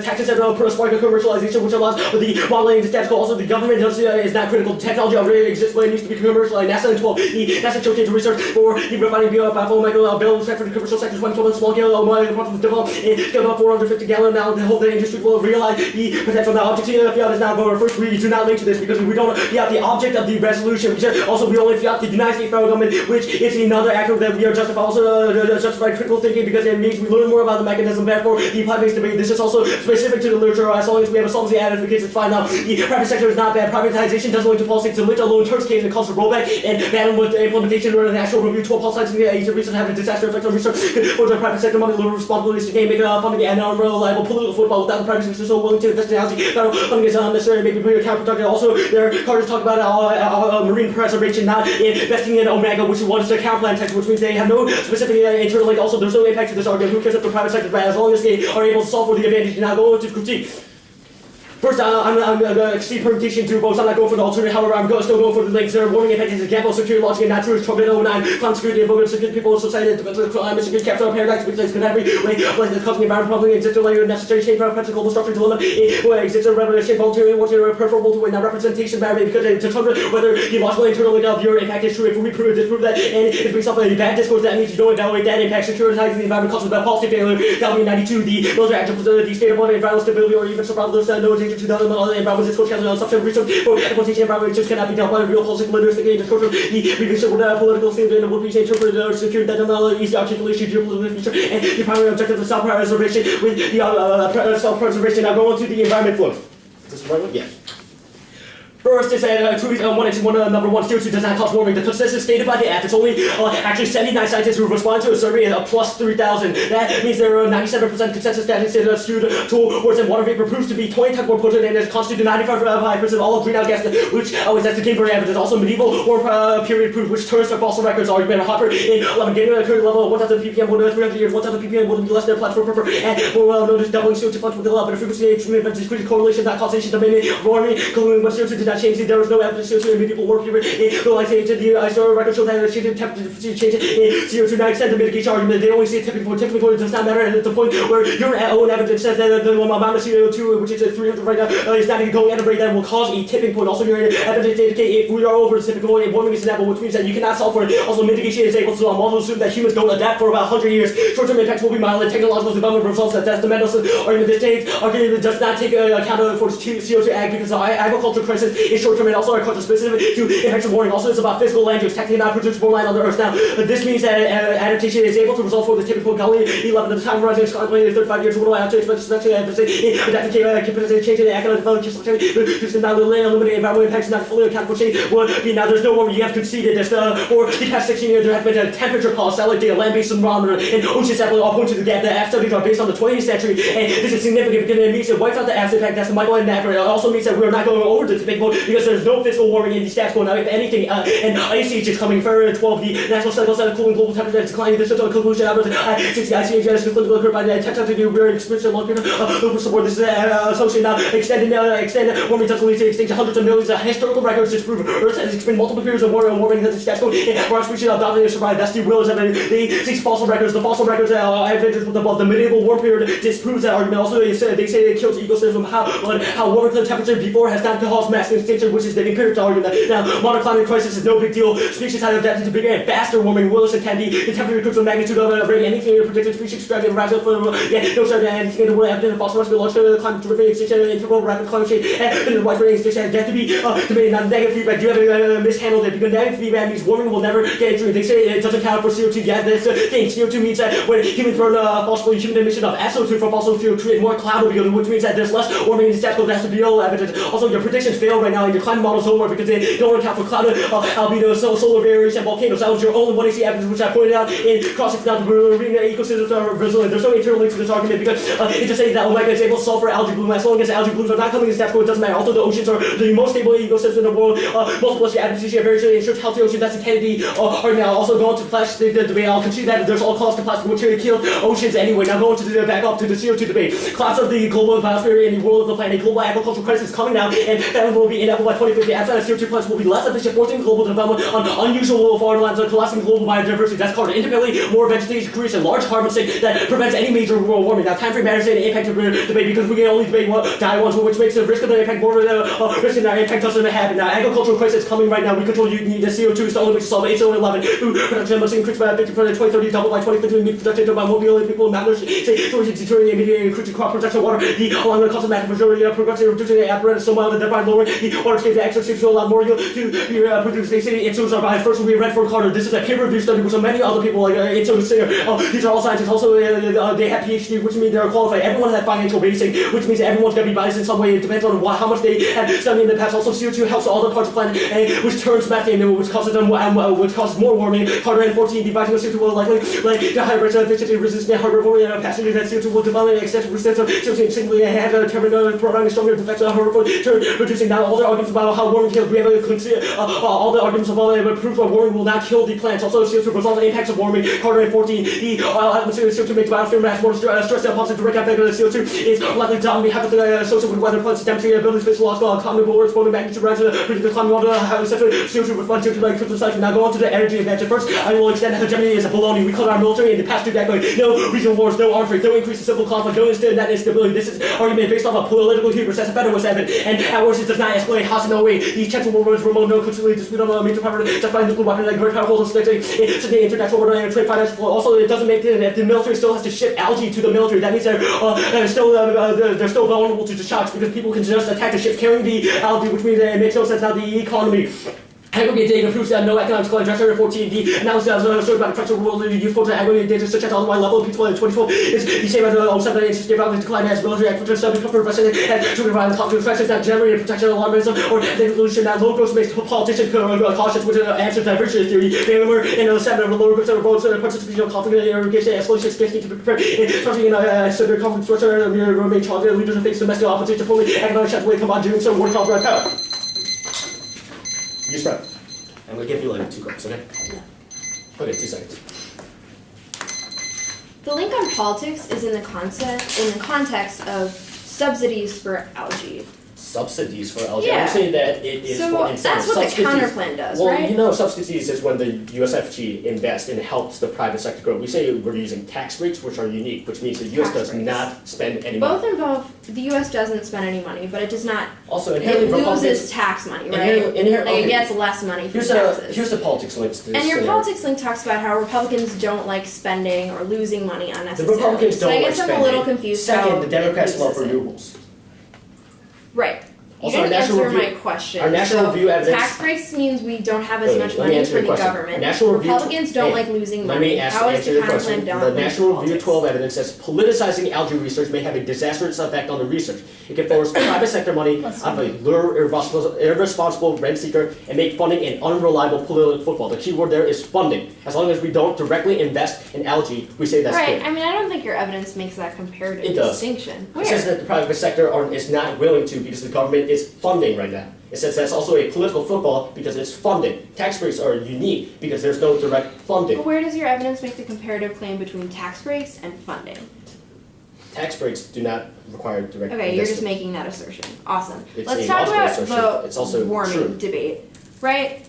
taxes and put a spark of commercialization which allows the modeling the statistical also the government is not critical technology already exists but it needs to be commercialized. NASA in 12 the NASA showcase research for the refining biofuel available for the commercial sectors when 12 small scale products developed and scaled up 450 gallon now the whole industry will realize the potential now object of fiat is now going first we do not link to this because we don't fiat the object of the resolution which also we only fiat the United States federal government which is another actor that we are justified also justified critical thinking because it means we learn more about the mechanism therefore the plant-based debate this is also specific to the literature as long as we have a solvency added case it's fine now the private sector is not bad privatization doesn't link to policy to link alone turns case it calls for rollback and ban with the implementation of the national review 12 policies in the age of research having disaster effects on research for the private sector money little responsibilities to gain make funding and unreliable political football without the private sector so willing to invest in housing federal funding is unnecessary maybe pretty counterproductive also their cards talk about marine preservation not investing in Omega which is one of the counterplan text which means they have no specific internal link also there's no impact to this argument who cares if the private sector but as long as they are able to solve for the advantage and now go into critique. First, I'm going to exceed permutation to both. I'm not going for the alternate. However, I'm still going for the links. There are warming impact as example, security logic, and not truth. Tornado 9, climate security, and security people, society, climate security, capital, paradox, because can every way of life that's causing environment problem, exists a layer necessary change for a global structure dilemma. Exists a revolution, voluntary, preferable to not representation, because it determines whether the logical internal link of your impact is true. If we prove or disprove that, and it brings up a bad discourse, that means you don't evaluate that impact. Securitizing the environment causes about policy failure. That would be 92. The military action, the state of environmental stability, or even survival, no danger to the environment is discourse on substantive research for implementation environment just cannot be dealt by real policy linguistic discourse. The previous political statement and would be interpreted or secured that easy articulation geopolitical future and the primary objective of self-preservation with the self-preservation. Now go on to the environment flow. Is this the right one? Yeah. First, it said number one, CO2 does not cause warming. The consensus stated by the app, it's only actually 79 scientists who responded to a survey and plus 3,000. That means there are 97% consensus that is skewed towards and water vapor proves to be 20 times more potent and is constituted 95% of all greenhouse gases, which always has the Cambridge average. There's also medieval or period proof, which turns to fossil records argument. Hopper in 11 getting a current level of 1,000 ppm, 300 years, 1,000 ppm would be less than plants per and more well known as doubling CO2 plants with the level, but a frequency extreme events, decreased correlation, not causation, dominion, warming, cooling, but CO2 did not changing. There was no evidence CO2 in medieval war period. Like the ISO record show that the temperature change in CO2 now extend the mitigation argument. They only see a tipping point. Tipping point does not matter at the point where your own evidence says that the amount of CO2, which is 300 right now, is not going at a rate that will cause a tipping point. Also, your evidence indicate if we are over the tipping point, warming is inevitable, which means that you cannot solve for it. Also, mitigation is able to also assume that humans don't adapt for about 100 years. Short-term impacts will be mild, and technological development results that that's the medicine argument. This stage argument does not take account for CO2 ag because the agriculture crisis is short-term and also agriculture specific to impacts of warming. Also, it's about physical land use, technically not produce more land on the earth. Now, this means that adaptation is able to result for the tipping point. Colony 11 at the time rising currently 35 years. What do I have to expect? Especially adaptive change in the economic development, reducing now the eliminating environmental impacts not fully accounted for change. Well, now there's no warming. You have conceded this. For the past 16 years, there has been a temperature pulse, satellite data, land-based thermometer, and ocean sample all point to the gap. The app studies are based on the 20th century, and this is significant because it means it wipes out the ash impact. That's the Michael and Napper. It also means that we are not going over the tipping point because there's no physical warming in these stats going on. If anything, and ice age is coming further. 12, the national cycle set of cooling global temperature is declining. This is a conclusion out of the 60 ice age is clinical occurred by the textile to do. We're experiencing a long period of support. This is associated now extended warming doesn't lead to extinction. Hundreds of millions of historical records disprove Earth has experienced multiple periods of warming that the stats go. Our species have dominated survive. That's the will is that they seek fossil records. The fossil records advantage above the medieval warm period disproves that argument. Also, they say it kills ecosystem. How warmer the temperature before has not caused mass extinction, which is the empirical argument. Now, modern climate crisis is no big deal. Species have adapted to bigger and faster warming. Willis and Tandy, the temperature curves of magnitude of anything predicted species extracted rapid for no anything in the world evident fossil must be large scale climate driven extinction and integral rapid climate change and the widespread extinction has to be debated. Now, negative feedback. You have mishandled it because negative feedback means warming will never get injured. They say it doesn't count for CO2. Yeah, that's the thing. CO2 means that when humans burn fossil human emission of SO2 from fossil fuel create more cloud will be which means that there's less warming in the stats. That's the real evidence. Also, your predictions fail right now and your climate models don't work because they don't account for cloud albedo, solar variation, and volcanoes. That was your only 1AC evidence, which I pointed out in crossing down the marine ecosystems are resilient. There's no internal link to this argument because it just says that omega is able to solve for algae bloom. As long as algae blooms are not coming in stats, it doesn't matter. Also, the oceans are the most stable ecosystem in the world. Multiple adaptation are very ensures healthy oceans. That's the Kennedy argument. Now, also going to plastic debate. I'll concede that there's all costs to plastic material kill oceans anyway. Now, going to the back up to the CO2 debate. Collapse of the global biosphere and the world of the planet. Global agricultural crisis is coming now, and that will be inevitable by 2050. Outside of CO2 plants will be less efficient, forcing global development on unusual farmlands, collapsing global biodiversity. That's called independently more vegetation creates a large carbon sink that prevents any major world warming. Now, time frame matters in impact debate because we can only debate what die ones, which makes the risk of the impact more risk in our impact doesn't happen. Now, agricultural crisis is coming right now. We control you need the CO2 is the only way to solve it. 811. Food production must increase by 50% in 2030, double by 2050. Meat production by 1 billion people malnourished. Say, storage deteriorating immediately increasing crop production, water. Along the cost of massive majority progressing reducing the apparatus so mild that thereby lowering the water scale to access to allow more yield to be produced. They say insulins are biased. First will be Redford Carter. This is a peer-reviewed study with so many other people like Insulin Singer. These are all scientists. Also, they have PhD, which means they're qualified. Everyone has financial basing, which means everyone's going to be biased in some way. It depends on how much they have studied in the past. Also, CO2 helps all the parts of the planet, which turns methane, which causes them, which causes more warming. Carter and 14 dividing the CO2 will likely the high rates of efficiency resistant harbor warming passengers that CO2 will develop an extensive resistance of CO2 singly have determined providing stronger defects of harbor reducing down all the arguments about how warming kills. We have all the arguments about proof of warming will not kill the plants. Also, CO2 results in impacts of warming. Carter and 14 the atmosphere CO2 makes biosphere mass more stress down positive direct effect of the CO2 is likely to dominate habits associated with weather plants demonstrating abilities physiological common words exploding magnitude rise predicting the climate model highly sensitive CO2 response to like crystal cycle. Now go on to the energy advantage. First, I will extend hegemony as a baloney. We call our military in the past 2 decades. No regional wars, no arms race, no increase in civil conflict, no net instability. This is argument based off of political hubris as a federalist evidence. And at worst, it does not escalate hostile no way. These checks will run remote, no constantly dispute on major power just by nuclear weapons like great power holds it's the international order and trade finance flow. Also, it doesn't make it if the military still has to ship algae to the military. That means they're still vulnerable to the shocks because people can just attack the ships carrying the algae, which means it makes no sense now the economy. Aggregate data proves that no economic decline. Director 14D analysis as a story about the effects of world useful to aggregate data such as otherwise level of people in 2012 is the same as the 07 and 60 about the decline as military activity study comfort investing and to provide the conflict effects that generated protection alarmism or the illusion that low growth makes politicians cautious with an answer to diversity theory. They were in the 7 of the lower growth votes participation of conflict and irrigation escalation space need to be prepared. Especially in a severe conflict structure, we remain charged leaders who face domestic opposition, fully economic shut away, come on, doing some work off right power. You spread. I'm gonna give you like 2 cups, okay? Yeah. Okay, 2 seconds. The link on politics is in the context of subsidies for algae. subsidies for LG. I Yeah. would say that it is So for incentives. that's what the Subsidies- counterplan does, well, right? you know, subsidies is when the USFG invests and helps the private sector grow. We say we're using tax breaks, which are unique, which means the US Tax does breaks. not spend any money. Both involve the U.S. doesn't spend any money, but it does not. Also, It inherently, loses Republicans. tax money, right? Inherently, Like it gets less money from here's taxes. the politics links to this. And your scenario. politics link talks about how Republicans don't like spending or losing money The unnecessarily. Republicans so don't I like guess spending. I'm a little confused how Second, the Democrats love uses it. renewables. Right. You Also, our didn't national answer review- my question. our national so review evidence- tax breaks means we don't have as Wait, much let me money answer for your the question. government. National Review- Republicans don't hey, like losing Let money. me How is answer the your question. counterplan done? The National Review politics? 12 evidence says politicizing algae research may have a disastrous effect on the research. It can force private sector money off a lure irresponsible rent seeker and make funding an unreliable political football. The key word there is funding. As long as we don't directly invest in algae, we say that's Right. good. I mean, I don't think your evidence makes that comparative It does. distinction. It says that the private sector is not willing to because the government is funding right now. It says that's also a political football because it's funding. Tax breaks are unique because there's no direct funding. But where does your evidence make the comparative claim between tax breaks and funding? Tax breaks do not require direct Okay, you're just investment. making that assertion. Awesome. It's Let's a talk logical about assertion. It's also the warming true. debate, right?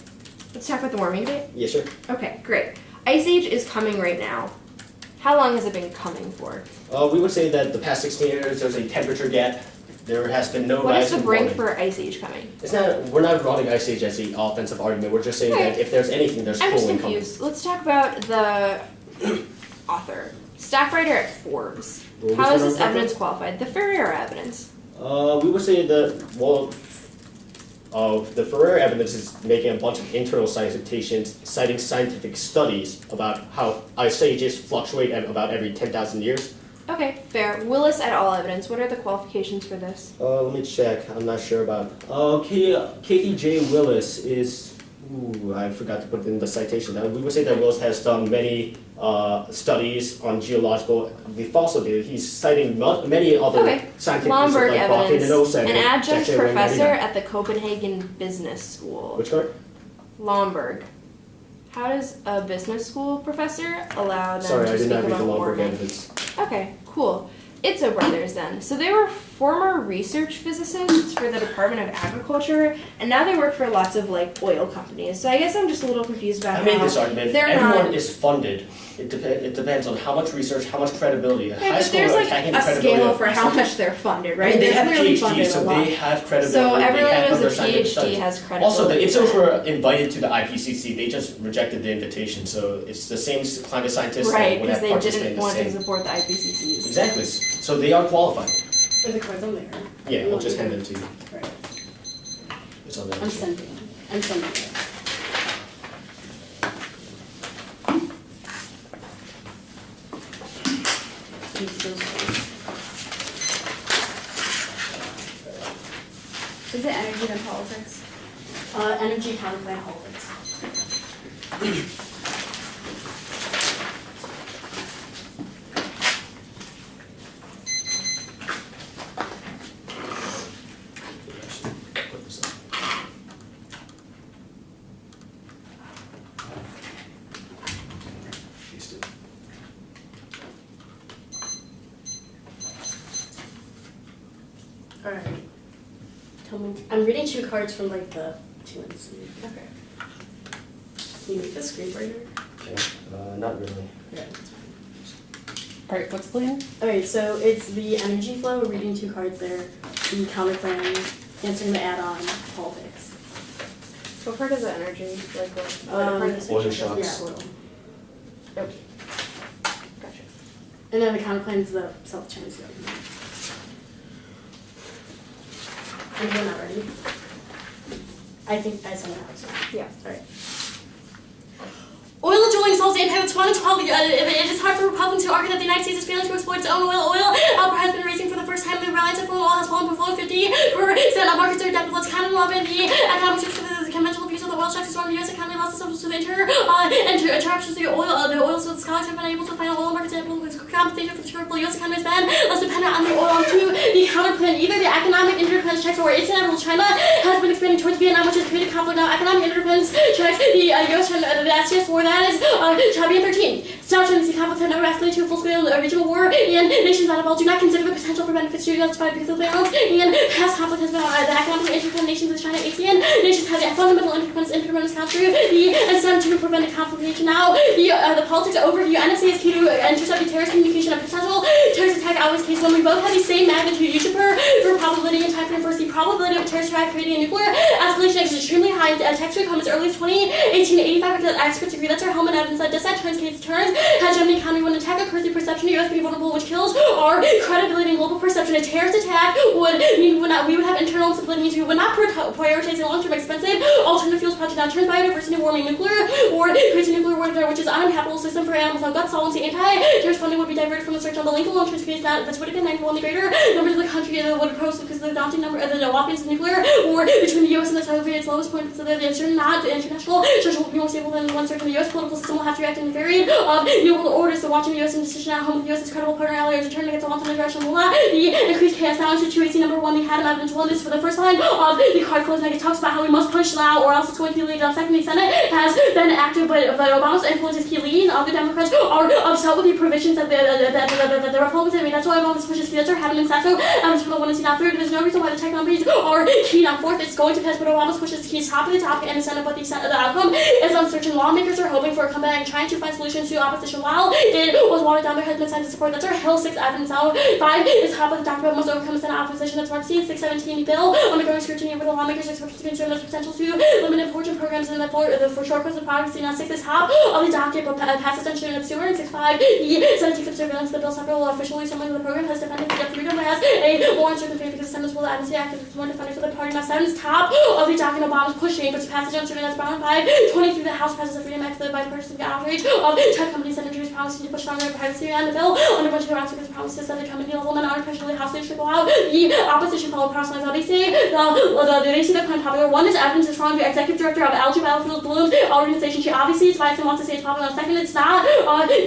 Let's talk about the warming debate. Yeah, sure. Okay, great. Ice Age is coming right now. How long has it been coming for? We would say that the past 16 years there's a temperature gap. There has been no What rise is the in brink warming. for Ice Age coming? We're not running Ice Age as the offensive argument. We're just saying Okay. that if there's anything, there's I'm just cooling coming. confused. Let's talk about the author, staff writer at Forbes. What was How the is this number? evidence qualified? The Ferreira evidence. We would say that, the Ferrer evidence is making a bunch of internal citations, citing scientific studies about how ice ages fluctuate at about every 10,000 years. Okay, fair. Willis et al. Evidence. What are the qualifications for this? Let me check. I'm not sure about. Katie J. Willis is. Ooh, I forgot to put in the citation. We would say that Willis has done many studies on geological. The fossil data. He's citing many other Okay. scientific Lomberg research like evidence. volcanoes An adjunct Jack J. professor Wang, at the Copenhagen Business School. Which card? Lomberg. How does a business school professor allow them Sorry, to I did speak not read the about Lomberg warming? evidence. Okay, cool. Itzo brothers then. So they were former research physicists for the Department of Agriculture, and now they work for lots of like oil companies. So I guess I'm just a little confused about I made how this argument. they're Everyone not. is funded. It depends on how much research, how much credibility. Yeah, High but school there's are like attacking a the credibility scale of for how research. much they're funded, I right? mean, they They're have clearly funded PhDs, a so lot. they have credibility. So they everyone have who other has a scientific PhD studies. has credibility. Also, the ITSOs were invited to the IPCC. They just rejected the invitation, so it's the same climate scientists Right, that would because have they participated didn't in the want to same. support the IPCCs. Exactly. So they are qualified. Are the cards on there? Yeah, we'll just hand them to you. Right. It's on the I'm sending. I'm sending it. Is it energy than politics? Energy counterplan politics. Put this up. Paste it. Alright. Tell me. I'm reading two cards from like the 2NC. Okay. Can you make the screen brighter? Okay. Not really. Yeah, that's fine. Alright, what's the plan? Okay, so it's the energy flow. We're reading two cards there. The counterplan, answering the add-on, politics. What part is the energy? Like what part of the Oil speech? shocks. Yeah, oil. Okay. Gotcha. And then the counterplan is the South Chinese government. And we're not ready. I think I sent it out. So. Yeah. Alright. Oil drilling solves the impact of 2012. It is hard for Republicans to argue that the United States is failing to exploit its own oil. Alpha has been raising for the first time. The reliance of oil has fallen below 50%. Markets are debt. Let's count on the economic truth for the conventional views of the oil shocks. The U.S. economy lost its to the interruptions to the oil. So the scholars have been able to find oil markets and compensation for the terrible U.S. economy has been less dependent on the oil. To the counterplan, either the economic interdependence checks or incidental China has been expanding towards Vietnam, which has created conflict now. Economic interdependence checks, the U.S. China, the SCS war, that is China 13. South China Sea conflicts have never escalated to a full-scale regional war, and nations out of all do not consider the potential for benefits to be justified because of the balance, and past conflict has been the economic interdependent nations of China, ASEAN. Nations have the fundamental interdependence count through the attempt to prevent a confrontation. Now, the politics overview, NSA is key to intercept terrorist communication and potential terrorist attack always case when we both have the same magnitude, for probability and time frame. First, the probability of a terrorist attack creating a nuclear escalation is extremely high. Texture come as early as 2018 85%. Experts agree that's our helmet evidence that this turns has Germany counting when an attack occurs, the perception of US being vulnerable, which kills our credibility and global perception. A terrorist attack would mean we would have internal instability, means we would not prioritize a long-term expensive alternative fuels project that turns biodiversity warming nuclear or creates a nuclear warfare, which is an unhabitable system for animals on gut solvency. Anti-terrorist funding would be diverted from the search on the link alone to case that would have been 91. The greater numbers of the country would oppose because of the daunting number of the weapons of nuclear war between the US and the Soviet its lowest point, so that the international social will be more stable than one certain the US political system will have to react in the period of new world orders. So watching the US indecision at home with the US' credible partner ally are determined against a long-term aggression will not be increased chaos. Now into 218 number 1, they had an evidence one. This is for the first line of the card closed and it talks about how we must push now or else it's going to be laid down. Second, the Senate has been active, but Obama's influence is key. Leading of the Democrats are upset with the provisions that the Republicans have made. That's why Obama's pushes key. That's our having in Sasso. From the 1 and 2 now 3. There's no reason why the tech companies are key. Now 4th, it's going to pass, but Obama's pushes key. Top of the topic and the Senate, but the outcome is uncertain. Lawmakers are hoping for a comeback and trying to find solutions to opposition while it was watered down. There has been signs of support. That's our Hill 6 evidence. Now 5 is top of the document must overcome the Senate opposition. That's Mark C. 617 bill undergoing scrutiny over the lawmakers expected to concern those potential to limit important programs in the for short course of privacy. Now 6 is top of the docket, but passes attention of sewer. And 6.5 the Senate takes up surveillance. The bill several officially someone in the program has defended the freedom, but has a more uncertain fate because the Senate will advocate active as one defender for the party. Now 7 is top of the docket. Obama's pushing, but passage on surveillance. Brown 5 23 the House passes the Freedom Act for the bipartisan outrage of tech companies. Senators promising to push stronger privacy and the bill under a bunch of grounds because promises that the company level men are pressure the House leadership go out. The opposition followed personalized. Now they say the kind of popular one is evidence is from the executive director of Algae Biofuels Bloom's organization. She obviously is biased and wants to say it's popular. Second, it's not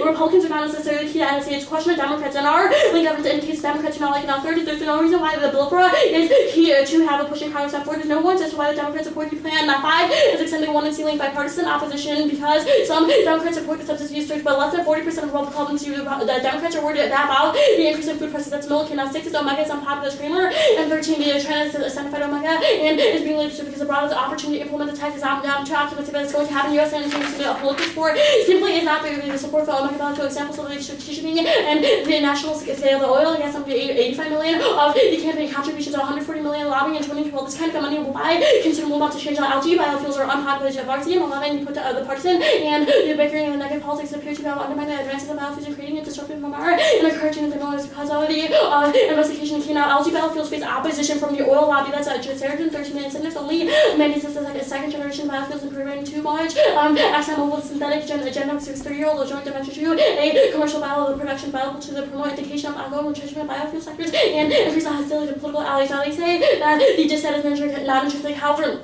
Republicans are not necessarily key to NSA. It's question of Democrats and our link evidence indicates Democrats are not like it. Now third, there's no reason why the bill is key to have a pushing Congress. Now fourth, there's no one as to why the Democrats support the plan. Now 5 is extending one and sealing bipartisan opposition because some Democrats support the substance use search, but less than 40% of Republicans the Democrats are worried about the increase in food prices. That's Milliken. Now 6 is Omega is unpopular Kramer, and 13 the China is identified Omega and is being linked to because the broad opportunity to implement the tech is down to optimistic that it's going to happen. U.S. and a political support simply is not the support for Omega. For example, so the strategic meeting and the national sale of the oil against up to 85 million of the campaign contributions, 140 million lobbying in 2012. This kind of money will buy consumer about to change. Algae biofuels are unpopular to vaccine. 11 you put the partisan and the bickering and the negative politics appear to have undermined the advances of biofuels and creating a disruptive environment and encouraging the noise because of the investigation. Now algae biofuels face opposition from the oil lobby. That's Sargent 13 incentives only mandates this as like a second generation biofuels and preventing too much XMO with synthetic agenda 3-year-old or joint venture to a commercial bio production viable to the promote indication of ongoing nutrition of biofuel sectors and increase the hostility to political allies. Now they say that the dissatisfaction not intrinsic. However,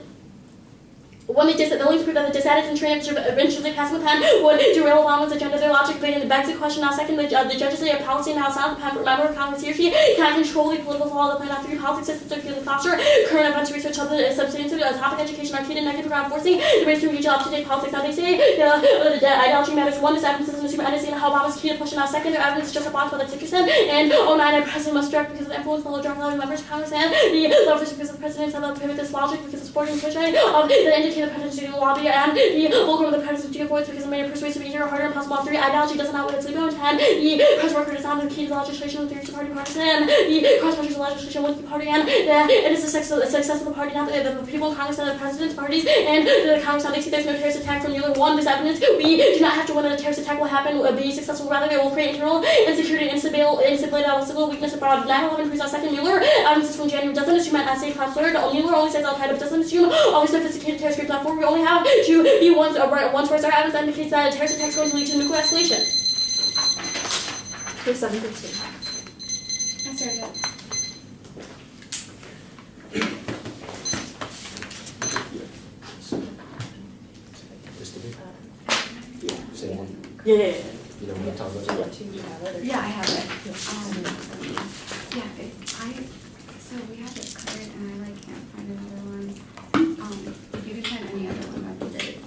when they only prove that the dissatisfaction intrinsic passing the pen would derail Obama's agenda. Their logic begs the question. Now, second, the judges say a policy now sound the member of Congress he or she cannot control the political law of the plan. Now, 3 politics systems are clearly foster current events research of the substantive topic education are key to negative ground forcing debates to engage up-to-date politics. Now, they say the ideology matters. 1 is evidence system assume NSA and how Obama's key to pushing. Now, second, their evidence is just a block by the Dickerson and 09 and President must direct because of the influence of the drug loving members of Congress and the levers because of the presidents have pivot this logic because of supporting pushing of the indicated presidency lobby and the fulcrum of the presidency avoids because it made it persuasive, easier, harder, and possible. 3 ideology doesn't know what it's legal. 10 the press worker does not the key to legislation with the party partisan. The cross measures legislation with the party and it is the success of the party. Now the people in Congress and the president's parties and the Congress now they see there's no terrorist attack from Mueller. 1 this evidence we do not have to win that a terrorist attack will happen be successful, rather it will create internal insecurity and instability that will signal weakness abroad. 9/11 proves out second Mueller evidence from January doesn't assume an essay class third. Mueller only says Al-Qaeda but doesn't assume all these sophisticated terrorist groups. Now 4 we only have to be one towards our evidence that indicates that a terrorist attack is going to lead to nuclear escalation. Here's 7:15. I started it. Yeah. You don't want to talk about it? Yeah, I have it. So we have it covered, and I can't find another one. If you can find any other one, that would be great.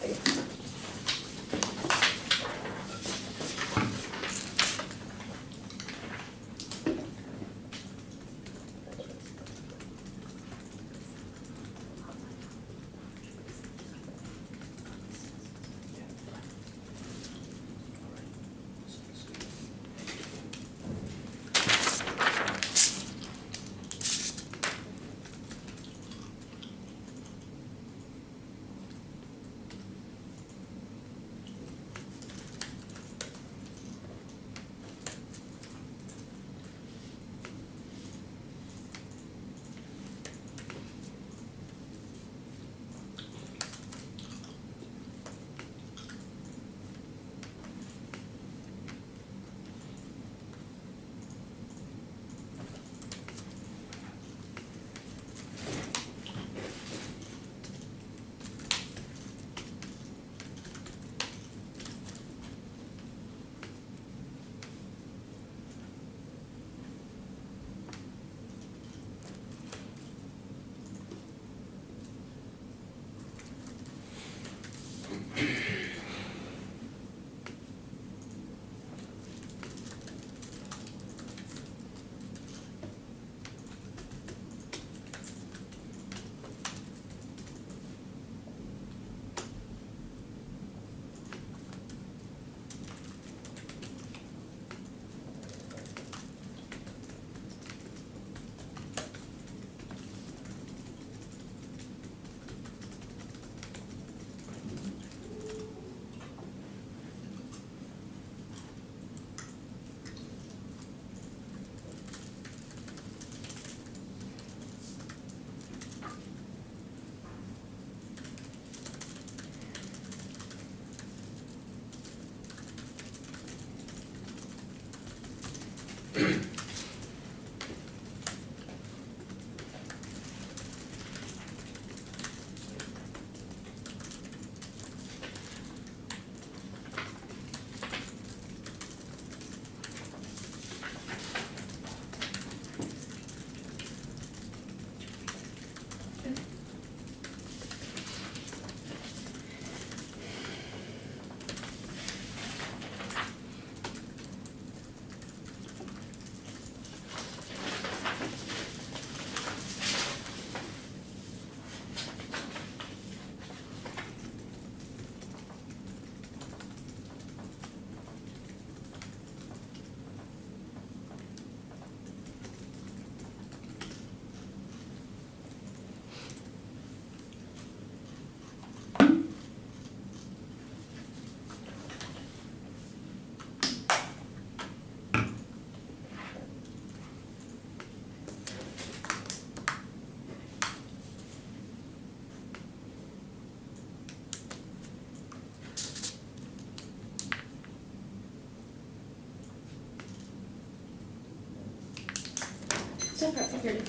Here. Did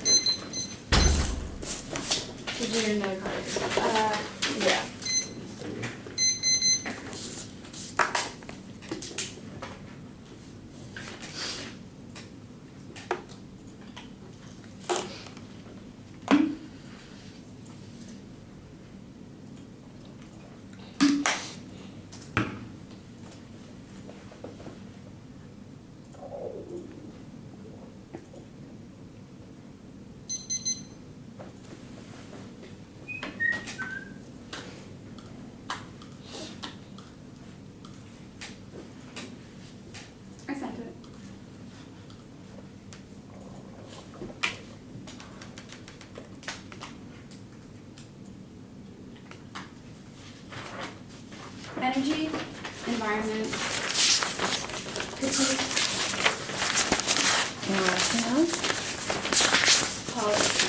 you get another card? Yeah. I sent it. Energy, environment, critique, Anything else? policy.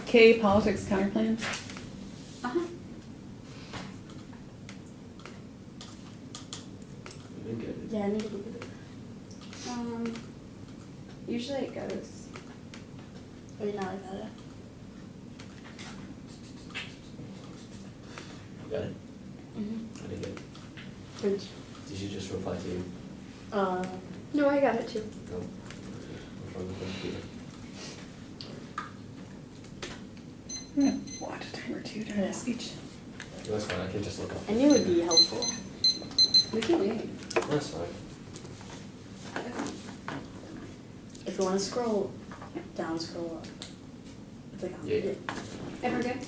K, politics, counterplans. Uh-huh. You didn't get it. Yeah, I need to look at it. Usually it goes. Wait, now I got it. You got it? Mm-hmm. I didn't get it. Which, Did you just reply to you? no, I got it too. No. What's wrong with the computer? I'm gonna watch a time or two during Yeah. the speech. That's fine, I can just look up. I knew it would be helpful. We can wait. That's fine. If you want to scroll down, scroll up. It's like, Yeah. Ever good?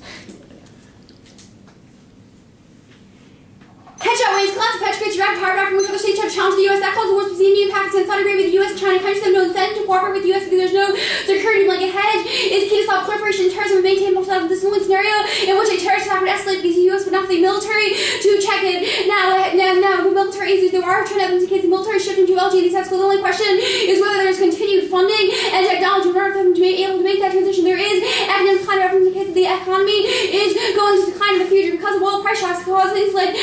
Headshot waves, collapse of petrocrates, direct power back from which other states have challenged the U.S. That caused wars between India and Pakistan. Saudi Arabia, the U.S. and China countries have no incentive to cooperate with the U.S. because there's no security blanket hedge. It's key to stop proliferation and terrorism and maintain multilateral. This is only scenario in which a terrorist attack would escalate because the U.S. would not have the military to check it. Now the military is there are trend evidence indicates the military shifting to LG. These the only question is whether there's continued funding and technology in order for them to be able to make that transition. There is evidence kind of evidence indicates that the economy is going to decline in the future because of oil price shocks caused things like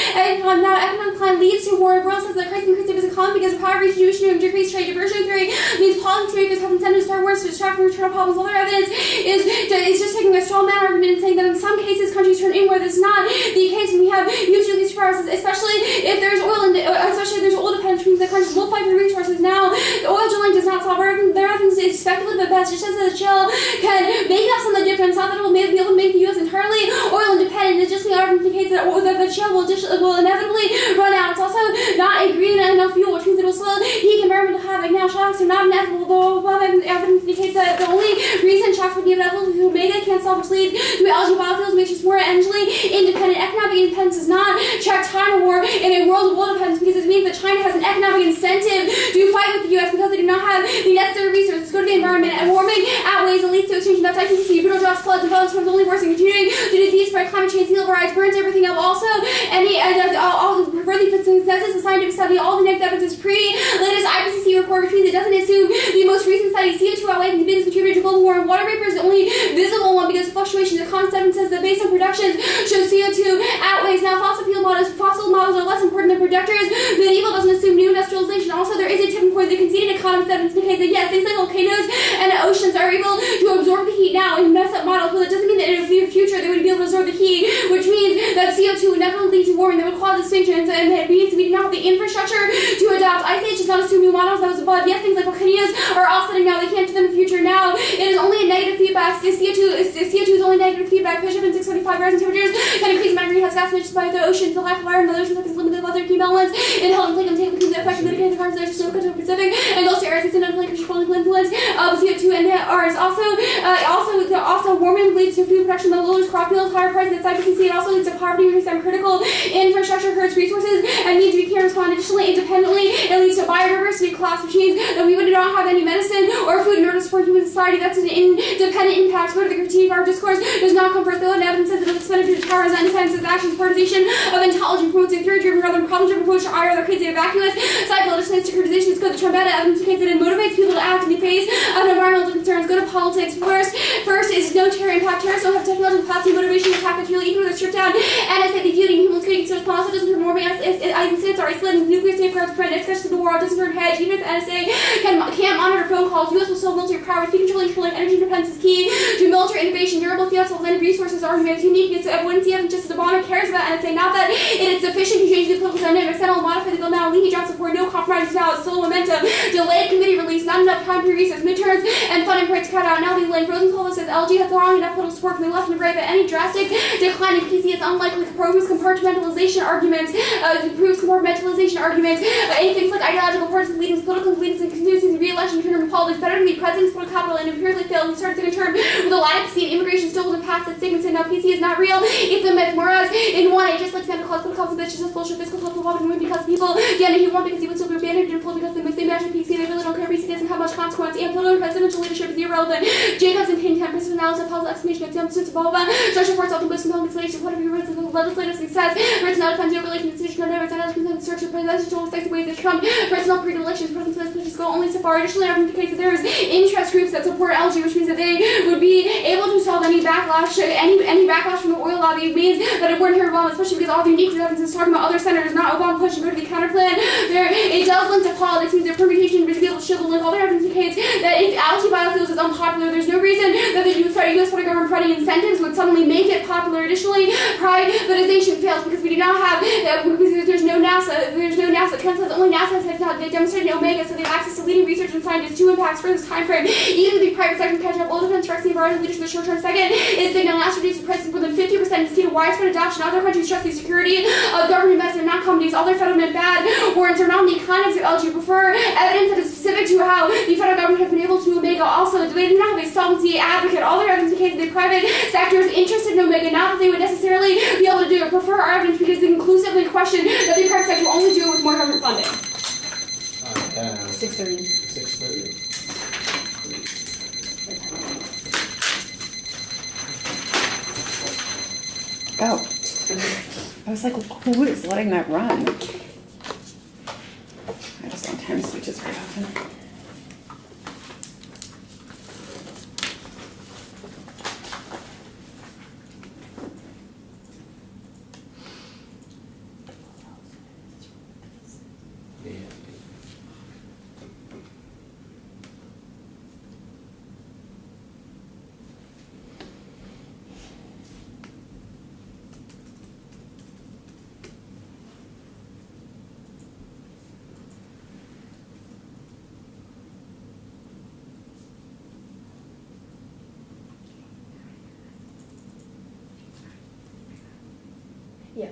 now economic decline leads to war. World says that crisis increases his economy because of poverty, distribution, and decreased trade. Diversion theory means policymakers have incentive to start wars to distract from internal problems. Other evidence is just taking a straw man argument and saying that in some cases countries turn inward. That's not the case when we have huge release resources, especially if there's oil and especially if there's oil dependence, means that countries will fight for resources. Now, the oil drilling does not solve everything. There are things it's speculative at best. Just as the shell can make up some of the difference, not that it will be able to make the U.S. entirely oil independent. It just indicates that the shell will inevitably run out. It's also not a green enough fuel, which means it will slow heat environmental havoc. Now, shocks are not inevitable, though evidence indicates that the only reason shocks would be inevitable is Omega can't solve, which leads to algae biofuels, makes us more energy independent. Economic independence does not check China war in a world of oil dependence because it means that China has an economic incentive to fight with the U.S. because they do not have the necessary resources to go to the environment, and warming outweighs and leads to extinction. That's IPCC. Brutal droughts, floods, and violence storms only worse and continuing to disease spread, climate change, sea level rise, burns everything up. Also, all the further consensus of scientific study, all the negative evidence is pre-latest IPCC report, which means it doesn't assume the most recent study. CO2 outweighs the biggest contributor to global warming. Water vapor is the only visible one because of fluctuations. The common evidence says that based on productions shows CO2 outweighs. Now, fossil models are less important than predictors. Medieval doesn't assume new industrialization. Also, there is a tipping point. The conceded economist evidence indicates that yes, things like volcanoes and oceans are able to absorb the heat now in messed up models, but it doesn't mean that in the future they would be able to absorb the heat, which means that CO2 would never lead to warming that would cause extinction, and we do not have the infrastructure to adopt. Ice Age does not assume new models that was above. Yes, things like volcanoes are offsetting now. They can't do them in the future now. It is only a negative feedback. CO2 is only negative feedback. Push up in 675 rising temperatures can increase amount of greenhouse gas emissions by the oceans. The lack of iron in the oceans is limited weather key balance. It held and take between the effect of mitigating the carbon dioxide snow coast Pacific and Gulf areas. It's an unlikely influence of CO2 and ours. Also warming leads to food production that lowers crop yields, higher prices. That's IPCC. It also leads to poverty, reducing critical infrastructure hurts resources and means we can't respond additionally independently. It leads to biodiversity collapse, which means that we would not have any medicine or food in order to support human society. That's an independent impact. But the critique of our discourse does not come forth. Though evidence says that the expenditure to power is independence, its actions, politicization of intelligence, promotes a theory-driven rather than problem-driven approach to ire, that creates a vacuous cycle. Additionally, securitization is good. The Trumpetta evidence indicates that it motivates people to act in the face of environmental concerns. Go to politics. First is no terror impact. Terrorists don't have technological capacity, motivation to attack material, even when they're stripped down. And I say the beauty human creating so also doesn't turn more incidents are isolated nuclear safeguards prevent access to the war, doesn't turn hedge, even if the NSA can't monitor phone calls. U.S. will still military power, speed controlling energy independence is key to military innovation, durable field cells, and resources arguments, uniqueness of when CF and Justice Obama cares about NSA, not that it is sufficient to change the political dynamics, then I'll modify the bill now, leaky job support, no compromise now, it's slow momentum, delayed committee release, not enough time for recess, midterms, and funding rates cut out, now the lane, frozen coal says LG has long enough political support from the left and the right that any drastic decline in PC is unlikely to proves compartmentalization arguments, anything like ideological partisan leadings, political leadings, and conspiracies, re-election term in politics, better to be president's political capital and empirically failed and started second term with a lot of PC and immigration still was a past that statement said now PC is not real, it's a myth, whereas in one it just like Santa Claus, political and bitches, just bullshit, fiscal political woman because people, yeah, he won because he would still be abandoned and full because they imagine PC, they really don't care, PC doesn't have much consequence, and political presidential leadership is irrelevant, Jacobs and King 10% analysis, Paul's exclamation, exemptions, Bova, structure for itself, and most compelling explanation, whatever your words of legislative success, written not offend your relation, institutional never, and other structure, presidential effective ways that Trump, personal pre-elections, presidential pushes go only so far. Additionally, I've indicated that there is interest groups that support LG, which means that they would be able to solve any backlash, any backlash from the oil lobby. It means that it wouldn't hurt Obama, especially because all the unique evidence is talking about other senators, not Obama pushing go to the counterplan. It does link to politics, means their permutation to be able to show the link. All their evidence indicates that if Algae Biofuels is unpopular, there's no reason that the U.S. federal government providing incentives would suddenly make it popular. Additionally, privatization fails because we do not have, because there's no NASA. Trump says only NASA has not, they demonstrated in Omega, so they have access to leading research and scientists, two impacts for this time frame. Even if the private sector can catch up, oil defense, vaccine, environmental leadership in the short term. Second is signaling NASA reduces prices more than 50% to see widespread adoption. Other countries trust the security of government investment, not companies. All their federal bad warrants are not on the economics of LG. Prefer evidence that is specific to how the federal government has been able to Omega. Also, they do not have a solvency advocate. All their evidence indicates that the private sector is interested in Omega, not that they would necessarily be able to do it. Prefer our evidence because they conclusively question that the private sector will only do it with more government funding. 6:30. 6:30. Oh. I was like, who is letting that run? I just don't time switches very often. Yeah.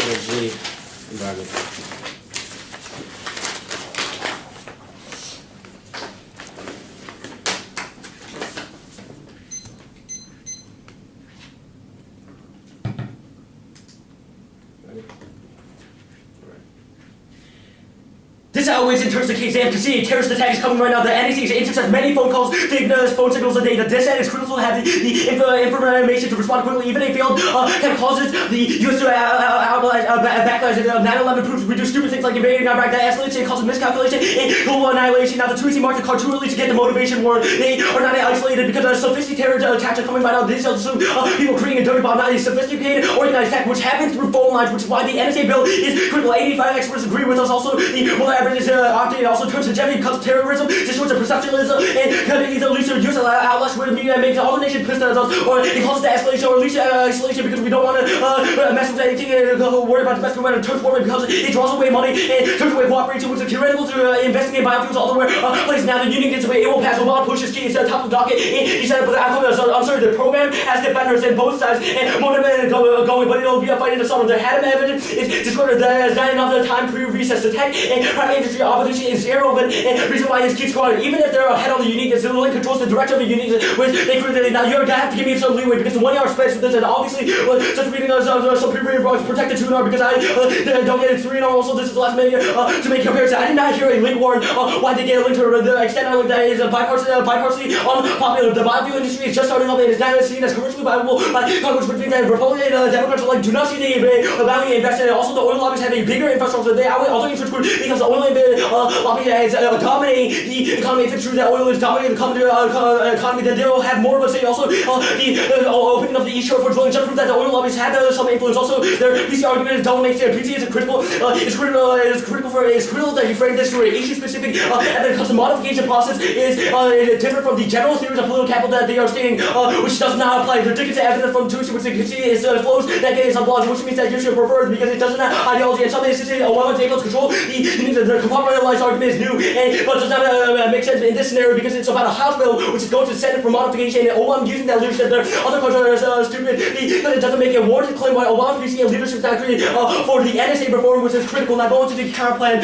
energy, environment. This always in terms of case AFC, a terrorist attack is coming right now. The NSA intercepts many phone calls, phone signals a day. The DISAT is crucial to have the information to respond quickly. Even a failed kind of causes the U.S. to backlash. 9/11 proves we do stupid things like invading Iraq. That escalates and causes miscalculation and global annihilation. Now the Tutsi march the car too early to get the motivation war. They are not isolated because sophisticated terror attacks are coming right now. This is people creating a dirty bomb. Now a sophisticated organized attack which happens through phone lines, which is why the NSA bill is critical. 85 experts agree with us. Also, the is often also turns to hegemony because of terrorism, distorts of perceptionism, and kind of either leads to use outlets where the media makes all the nation pissed at us, or it causes the escalation or leads to isolation because we don't want to mess with anything and worry about domestic matter. Turns warming because it draws away money and turns away cooperation, which is theoretical to investigate biofuels all the way places. Now the union gets away, it will pass. Obama pushes key instead of top of the docket. He said, but I'm sorry, the program has defenders in both sides and motivated going, but it'll be a fight in the summer. The Haddam evidence is discredited. There's not enough time pre-recess to tech and private industry opposition is zero, but the reason why it keeps going, even if they're ahead on the uniqueness, the link controls the direction of the uniqueness, which they created. Now you're gonna have to give me some leeway because the 1 hour spreads for this, and obviously, just reading some previous protected 2 hour because I don't get it 3 and also this is the last minute to make comparison. I did not hear a link warrant why they get a link to the extent of link that is bipartisan unpopular. The biofuel industry is just starting up and is not seen as commercially viable by Congress, which means that Republican Democrats are like do not see the value invested in. Also, the oil lobbies have a bigger infrastructure. They also use because the oil lobby is dominating the economy. If it's true that oil is dominating the economy, then they'll have more of a say. Also, the opening of the East Shore for drilling just proves that the oil lobbies have some influence. Also, their PC argument is dominates their PC is critical. It's critical that you frame this through an issue-specific evidence because the modification process is different from the general theories of political capital that they are stating, which does not apply. The Dickens evidence from Tucson, which they can see is flows that is unblocked, which means that you should prefer it because it doesn't have ideology. And some instances, Obama is able to control the compartmentalized argument is new, but does not make sense in this scenario because it's about a House bill which is going to the Senate for modification. And Obama using that leadership, there other countries are stupid because it doesn't make a warranted claim why Obama PC and leadership is not created for the NSA reform, which is critical. Now going to the Care Plan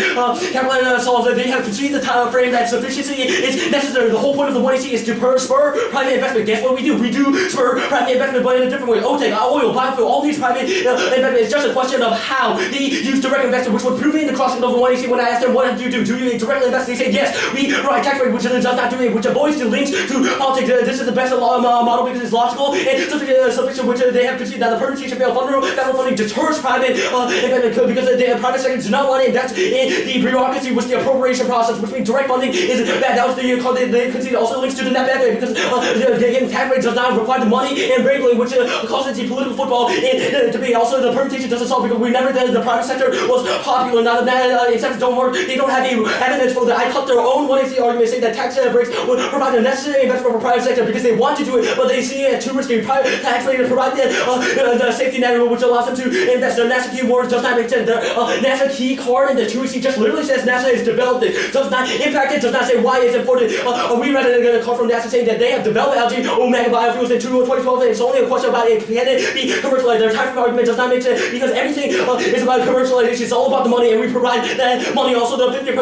solves that they have conceded the time frame that sufficiency is necessary. The whole point of the 1AC is to spur private investment. Guess what we do? We do spur private investment, but in a different way. OTEC, oil, biofuel, all these private investment. It's just a question of how they use direct investment, which would prove in the crossing of the 1AC. When I asked them, what do you do? Do you directly invest? They say, yes, we provide tax rate, which does not do it, which avoids the links to politics. This is the best model because it's logical and sufficient, which they have conceded that the permutation failed federal funding deters private investment because the private sector does not want to invest in the bureaucracy, which the appropriation process, which means direct funding is bad. That was they conceded also links to the net benefit because the tax rate does not require the money and regulate, which causes the political football in debate. Also, the permutation doesn't solve because we never did. The private sector was popular. Now that incentives don't work, they don't have any evidence for that. I cut their own 1AC argument saying that tax breaks would provide the necessary investment for private sector because they want to do it, but they see it too risky. Private tax rate provide the safety net which allows them to invest. Their NASA key word does not make sense. Their NASA key card in the 2AC just literally says NASA has developed it. Does not impact it. Does not say why it's important. We read a call from NASA saying that they have developed Algae Biofuels in 2012. And it's only a question about it can it be commercialized. Their tax argument does not make sense because everything is about commercialization. It's all about the money, and we provide that money. Also, the 50%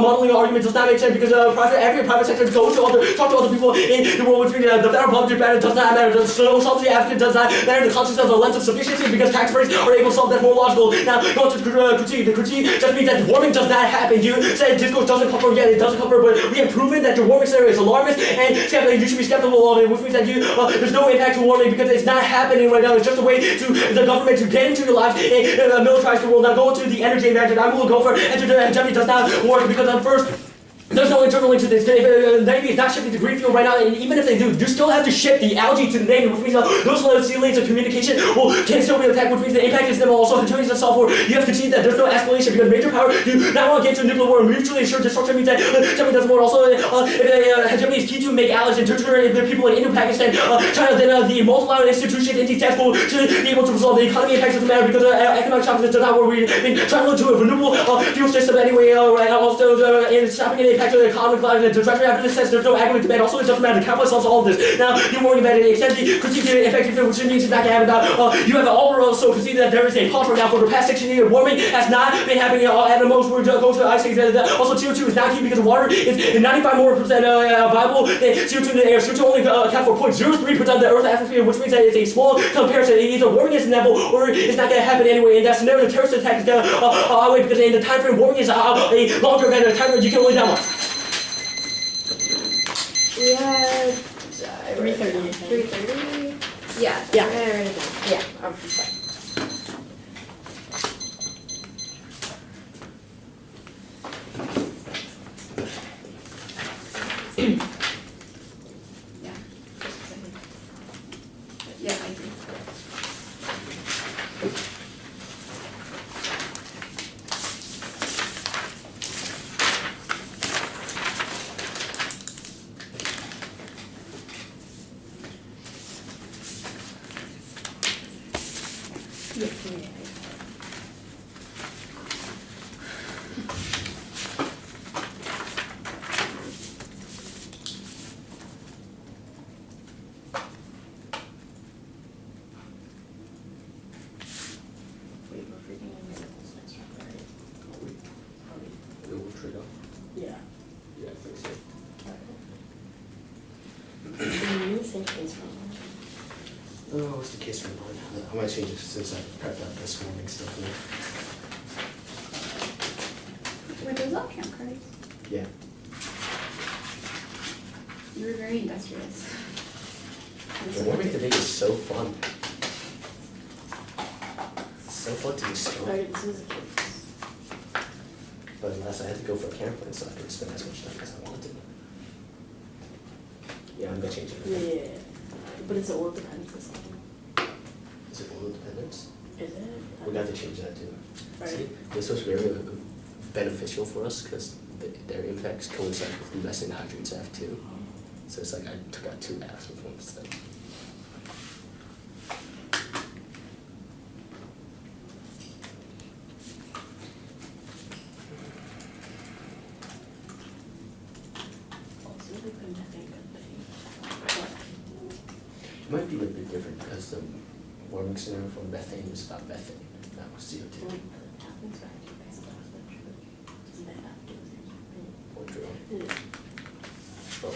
modeling argument does not make sense because every private sector goes to talk to other people in the world, which means the federal public matter does not matter. The social advocate does not matter. The concept of the lens of sufficiency because tax breaks are able to solve that more logical. Now, going to critique. The critique just means that warming does not happen. You said discourse doesn't cover, yeah, it doesn't cover, but we have proven that your warming scenario is alarmist and you should be skeptical of it, which means that there's no impact to warming because it's not happening right now. It's just a way to the government to get into your lives and militarize the world. Now, going to the energy advantage, I will go for hegemony does not work because at first, there's no internal link to this. If Navy is not shipping to Greenfield right now, and even if they do, you still have to ship the algae to the Navy, which means those sea lanes of communication can still be attacked, which means the impact is them also continues to solve for. You have to concede that there's no escalation because major power do not want to get into a nuclear war. Mutually assured destruction means that hegemony doesn't work. Also, if hegemony is key to make allies and turn if there are people in Indo-Pakistan, China, then the multilateral institutions in these task force should be able to resolve the economy impacts doesn't matter because economic shock does not work. We've been trying to go to a renewable fuel system anyway, right? Also, and stopping it impact of the economic climate. The director after this says there's no aggregate demand. Also, it doesn't matter. The complex solves all of this. Now, you're warning about it. Extend the critique to effective, which means it's not going to happen now. You have also conceded that there is a pause right now for the past 16 years. Warming has not been happening at the most. We're going to the ice age. Also, CO2 is not key because the water is 95% more viable than CO2 in the air. CO2 only account for 0.03% of the Earth's atmosphere, which means that it's a small comparison. Either warming is inevitable or it's not going to happen anyway. And that scenario, the terrorist attack is going to outweigh because in the time frame, warming is a longer event. The time frame you can only down one. We had 3:30. 3:30. Yeah. Yeah. I wrote it down. Yeah, I'm fine. Yeah. Yeah, I agree. Yeah. Yeah, I think so. Same case for Oh, what's the case for mine? I might change it since I prepped out this morning stuff. Were those all camp cards? Yeah. You were very industrious. The warming today is so fun. So fun to be strong. Alright, this is a case. But unless I had to go for a camp plan, so I could spend as much time as I wanted to. Yeah, I'm gonna change it. Yeah. But it's an oil dependence or something. Is it oil dependence? Is it? We got to change that too. Right. See, this was very beneficial for us because their impacts coincide with less in hydrogens F too. So it's like I took out 2 Fs with 1 step. It might be a little bit different because the warming scenario for methane is about methane, not CO2. Or drill. Oh.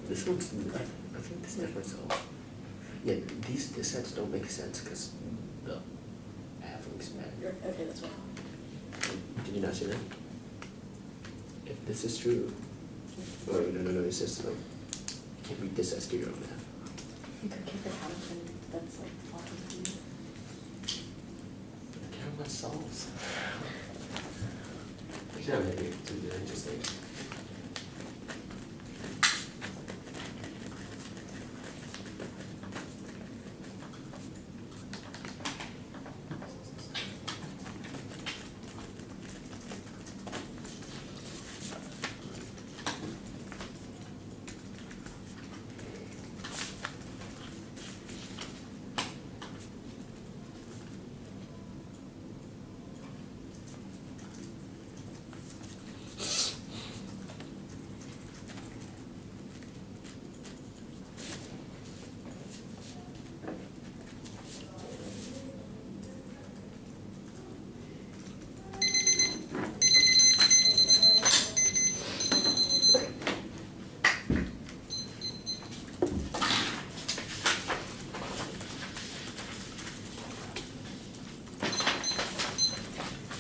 This one's, I think this difference helps. Yeah, these sets don't make sense because the halflings matter. Okay, that's one. Did you not see that? If this is true, oh no, it's just like, you can't read this as to your own math. You could keep the Hamilton that's like talking to you. The camera solves. Yeah, maybe it's interesting.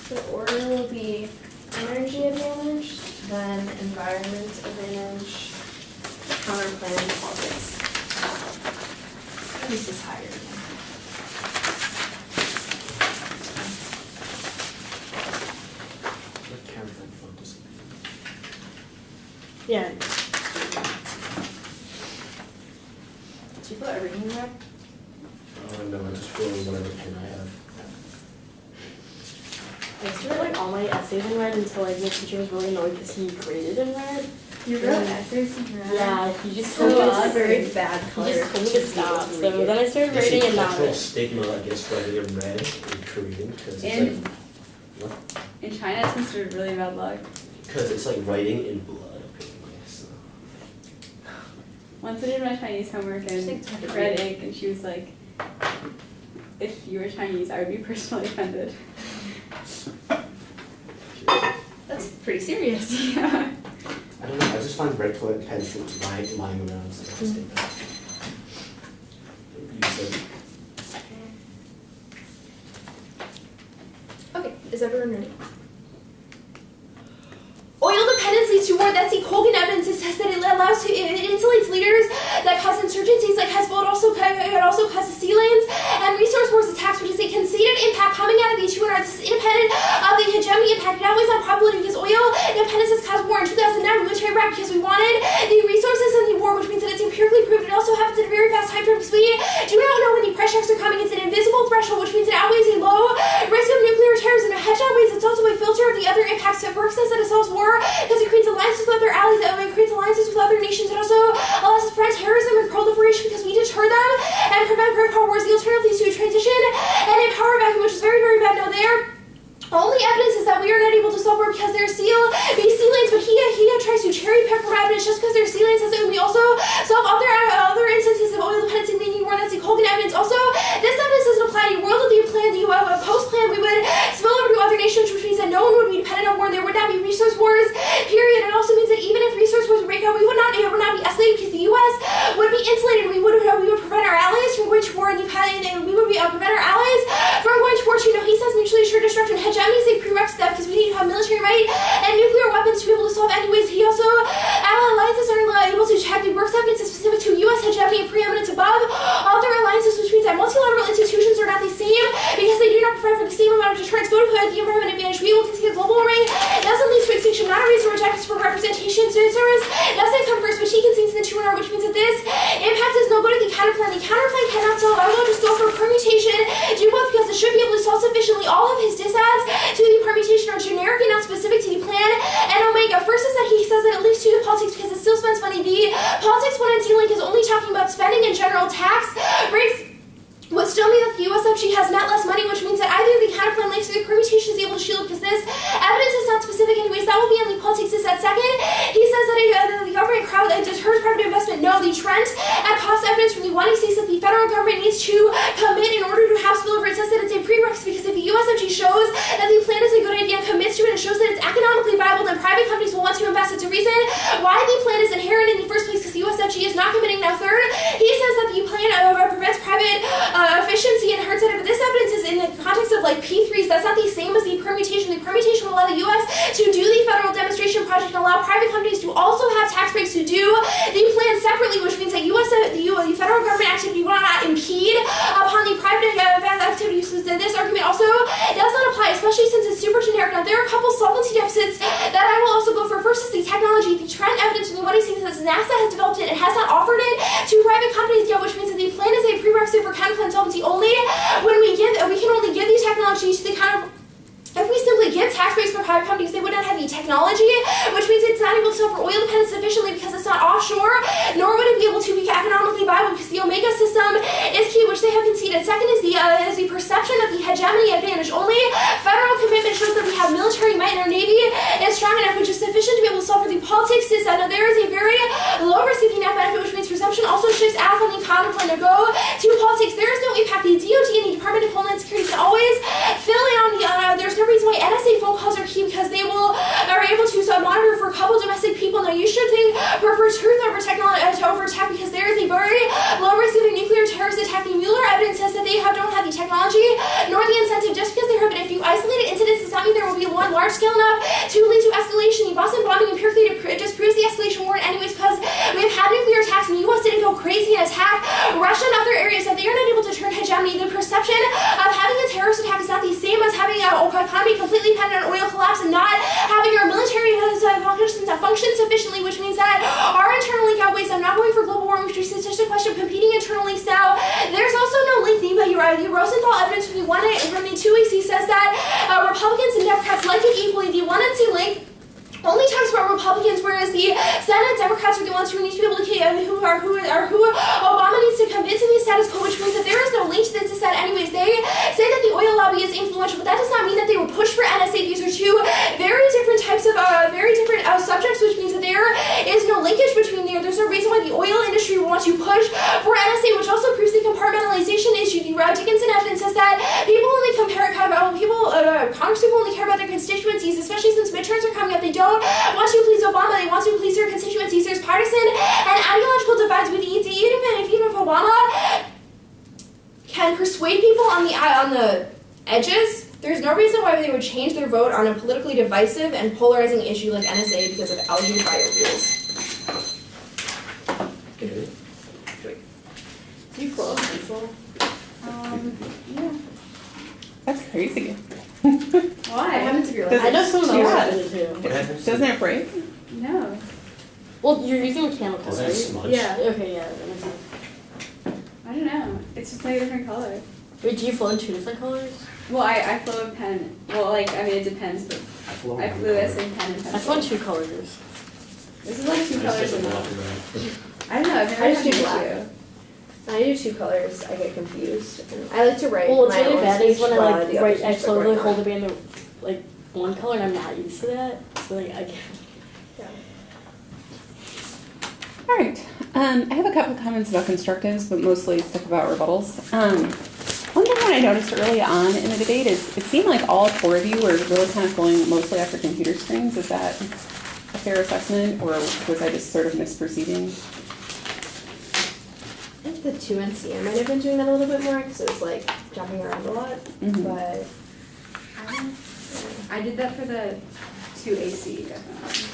The order will be energy advantage, then environment advantage, counterplan, politics. This is higher. What camera focus? Yeah. Did you put everything there? Oh no, I just feel whatever pen I have. I used to write like all my essays in red until like my teacher was really annoyed because he graded in red. You wrote essays in math? Yeah, you just So told me it's to a very bad color. You just told me to stop. So then I started There's writing a and not cultural it. stigma against writing in red in Korean because it's In- like In China, it's considered really bad luck. because it's like writing in blood apparently. So. Once I did my Chinese homework and read ink, and she was like, if you were Chinese, I would be personally offended. That's pretty serious. Yeah. I don't know. I just find red colored pens lying around so interesting. You said. Okay, is everyone ready? Oil dependence leads to war. That's the Colgan evidence. It says that it allows it insulates leaders that cause insurgencies like Hezbollah. It also causes sea lanes and resource wars attacks, which is a conceded impact coming out of the issue. This is independent of the hegemony impact. It always on probability because oil dependence has caused war in 2009 military Iraq because we wanted the resources in the war, which means that it's empirically proved. It also happens at a very fast time frame because we do not know when the price checks are coming. It's an invisible threshold, which means it outweighs a low risk of nuclear terrorism. A hedge outweighs. It's also a filter of the other impacts. It works as that it solves war because it creates alliances with other allies, it creates alliances with other nations. It also allows us to prevent terrorism and proliferation because we deter them and prevent protocol wars. The alternative leads to a transition and a power vacuum, which is very, very bad. Now there. Only evidence is that we are not able to solve war because there's sea lanes, but he tries to cherry pick from evidence just because there's sea lanes. Says that we also solve other instances of oil dependency leading war. That's the Colgan evidence. Also, this evidence doesn't apply to the world of the plan, the post plan. We would spill over to other nations, which means that no one would be dependent on war. There would not be resource wars. Period. It also means that even if resource wars break out, it would not be escalated because the U.S. would be insulated. We would prevent our allies from going to war, and we would prevent our allies from going to war. He says mutually assured destruction. Hegemony is a prerequisite because we need to have military might and nuclear weapons to be able to solve anyways. He also alliances are able to check the works evidence is specific to U.S. hegemony and preeminence above other alliances, which means that multilateral institutions are not the same because they do not provide for the same amount of deterrence. Go to the environment advantage. We will concede global warming doesn't lead to extinction, not a reason to reject us for representation. So service doesn't come first, which he concedes in the 2 which means that this impact is no good at the counterplan. The counterplan cannot solve. I will just go for permutation. Do both because it should be able to solve sufficiently. All of his disads to the permutation are generic and not specific to the plan. And omega. First is that he says that it leads to the politics because it still spends money. The politics one and D-Link is only talking about spending in general. Tax breaks would still mean that the USFG has net less money, which means that either the counterplan links or the permutation is able to shield because this evidence is not specific anyways. That will be only politics is that second. He says that the government crowd deters private investment. No, the trend and cost evidence from the 1 states that the federal government needs to commit in order to have spillover. It says that it's a prerequisite because if the USFG shows that the plan is a good idea and commits to it and shows that it's economically viable, then private companies will want to invest. It's a reason why the plan is inherent in the first place because the USFG is not committing. Now third, he says that the plan prevents private efficiency and hurts it. But this evidence is in the context of like P3s. That's not the same as the permutation. The permutation will allow the U.S. to do the federal demonstration project and allow private companies to also have tax breaks to do the plan separately, which means that the federal government activity will not impede upon the private activities. This argument also does not apply, especially since it's super generic. Now there are a couple solvency deficits that I will also go for. First is the technology. The trend evidence from the 1 says NASA has developed it and has not offered it to private companies yet, which means that the plan is a prerequisite for counterplan solvency only when we can only give these technologies to the if we simply give tax breaks for private companies, they would not have the technology, which means it's not able to solve for oil dependence sufficiently because it's not offshore, nor would it be able to be economically viable because the omega system is key, which they have conceded. Second is the perception of the hegemony advantage. Only federal commitment shows that we have military might and our navy is strong enough, which is sufficient to be able to solve for the politics. Is that there is a very low risk of the net benefit, which means perception also shifts out from the counterplan to go to politics. There is no impact. The DOD and the Department of Homeland Security can always fill in on the there's no reason why NSA phone calls are key because they are able to monitor for a couple domestic people. Now you should prefer truth over technology over tech because there is a very low risk of a nuclear terrorist attack. The Mueller evidence says that they don't have the technology nor the incentive just because they heard. But if you isolated incidents, does not mean there will be one large scale enough to lead to escalation. The Boston bombing empirically just proves the escalation warrant anyways because we've had nuclear attacks and the U.S. didn't go crazy and attack Russia and other areas that they are not able to turn hegemony. The perception of having a terrorist attack is not the same as having an economy completely dependent on oil collapse and not having our military function sufficiently, which means that our internal link outweighs. I'm not going for global warming, which is just a question of competing internal links now. There's also no link. You're right. The Rosenthal evidence from the 2AC says that Republicans and Democrats like it equally. The 1NC link only talks about Republicans, whereas the Senate Democrats are the ones who need to be able to who Obama needs to convince in the status quo, which means that there is no link to this dissent anyways. They say that the oil lobby is influential, but that does not mean that they will push for NSA. These are two very different types of subjects, which means that there is no linkage between there. There's no reason why the oil industry will want to push for NSA, which also proves the compartmentalization issue. The Dickinson evidence says that Congress people only care about their constituencies, especially since midterms are coming up. They don't want to please Obama, they want to please their constituencies. There's partisan and ideological divides within even if Obama can persuade people on the edges, there's no reason why they would change their vote on a politically divisive and polarizing issue like NSA because of algae biofuels. Do you flow pencil? Yeah. That's crazy. Why? I haven't secured I know someone else Yeah. did it too. What happens? Doesn't it break? No. Well, you're using mechanical, Doesn't it right? smudge? Yeah. Okay. Yeah. That makes sense. I don't know. It's just like a different color. Wait, do you flow in 2 different colors? Well, I flow in pen. Well, it depends, but I flew this in pen and I pencil. flow in 2 colors. This is like 2 It's colors just a in black one. and red. I don't know. I've never I had just an do black. issue. I do 2 colors. I get confused. I like to write. Well, what's my really own bad is speech when I while like the other write, I speech are slowly going hold on. the band like one color, and I'm not used to that. So like I can't. All right. I have a couple of comments about constructives, but mostly stuff about rebuttals. One thing that I noticed early on in the debate is it seemed like all 4 of you were really kind of going mostly after computer screens. Is that a fair assessment, or was I just sort of misperceiving? I think the 2NC, I might have been doing that a little bit more because it was like jumping around a lot, Mhm. but I did that for the 2AC, definitely.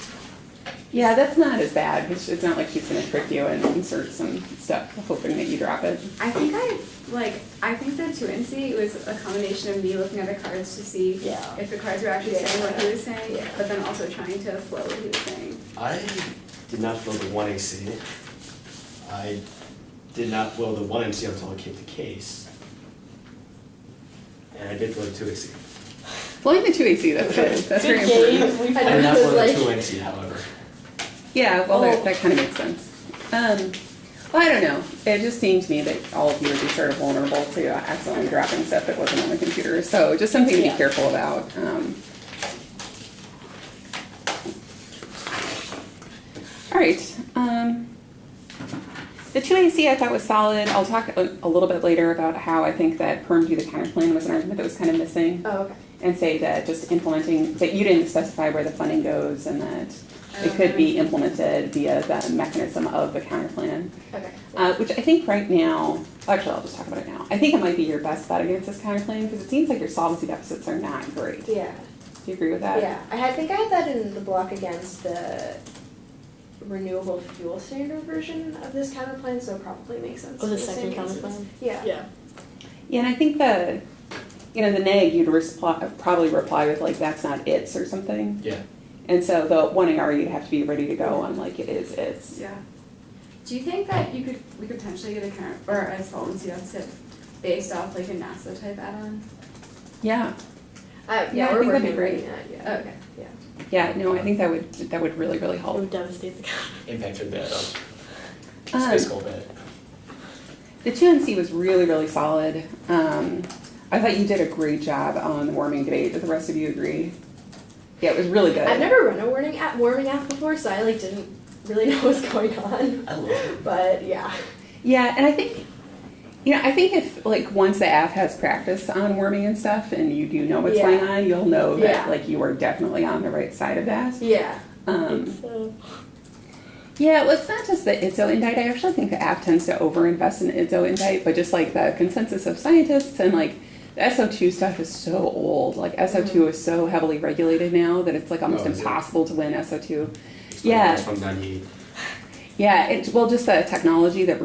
Yeah, that's not as bad. It's not like she's going to trick you and insert some stuff hoping that you drop it. I think the 2NC was a combination of me looking at the cards to see Yeah. if the cards were actually saying what he was saying, Yeah. but then also trying to flow what he was saying. I did not flow the 1AC. I did not flow the 1NC until it came to case. And I did flow the 2AC. Flowing the 2AC, that's good. That's very Good game. important. I did not was flow the like- 2NC, however. Yeah, well, Oh. that kind of makes sense. Well, I don't know. It just seemed to me that all of you would be sort of vulnerable to accidentally dropping stuff that wasn't on the computer. So just something to be Yeah. careful about. All right. The 2AC I thought was solid. I'll talk a little bit later about how I think that perm do the counterplan was an argument that was kind of missing. oh, okay. And say that just implementing, that you didn't specify where the funding goes and that it could be implemented via the mechanism of the counterplan. Okay. Which I think right now, actually I'll just talk about it now. I think it might be your best bet against this counterplan because it seems like your solvency deficits are not great. Do Yeah. you agree with that? Yeah. I think I had that in the block against the renewable fuel standard version of this counterplan, so it probably makes sense. Oh, the for same second reasons. counterplan? Yeah. Yeah. Yeah, and I think the neg you'd probably reply with like, that's not its or something. Yeah. And so the 1AR you'd have to be ready to go on like it is its. Yeah. Do you think that we could potentially get a solvency deficit based off like a NASA type add-on? Yeah. Yeah, I we're think that'd be working great. on that, Oh, yeah. okay. Yeah. Yeah, no, I think that would really, really It help. would devastate the Impact your bed Um, space coal bed. The 2NC was really, really solid. I thought you did a great job on the warming debate. Do the rest of you agree? Yeah, it was really good. I've never run a warming app before, so I like didn't really know what was going on. I love it. But yeah. Yeah, and I think if like once the app has practice on warming and stuff and you do know what's Yeah. going on, you'll know that Yeah. like you are definitely on the right side of that. Yeah. So Yeah, well, it's not just the ITSO indite. I actually think the app tends to overinvest in ITSO indite, but just like the consensus of scientists and like the SO2 stuff is so old. Like SO2 is so heavily regulated now that it's like almost Oh, is it? impossible to win SO2. It's Yeah. from 98. Yeah, just the technology that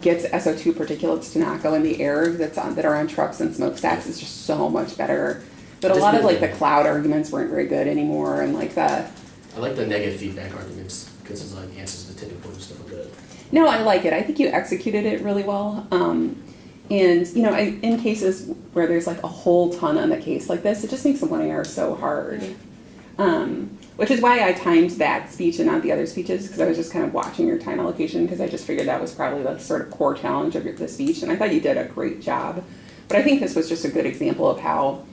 gets SO2 particulates to not go in the air that are on trucks and smokestacks is just so much better. But a Just lot of like the- the cloud arguments weren't very good anymore, and like the I like the negative feedback arguments because it's like answers the tipping point and stuff like that. no, I like it. I think you executed it really well. And in cases where there's like a whole ton on the case like this, it just makes the 1AR so hard. Which is why I timed that speech and not the other speeches, because I was just kind of watching your time allocation, because I just figured that was probably the sort of core challenge of the speech, and I thought you did a great job. But I think this was just a good example of how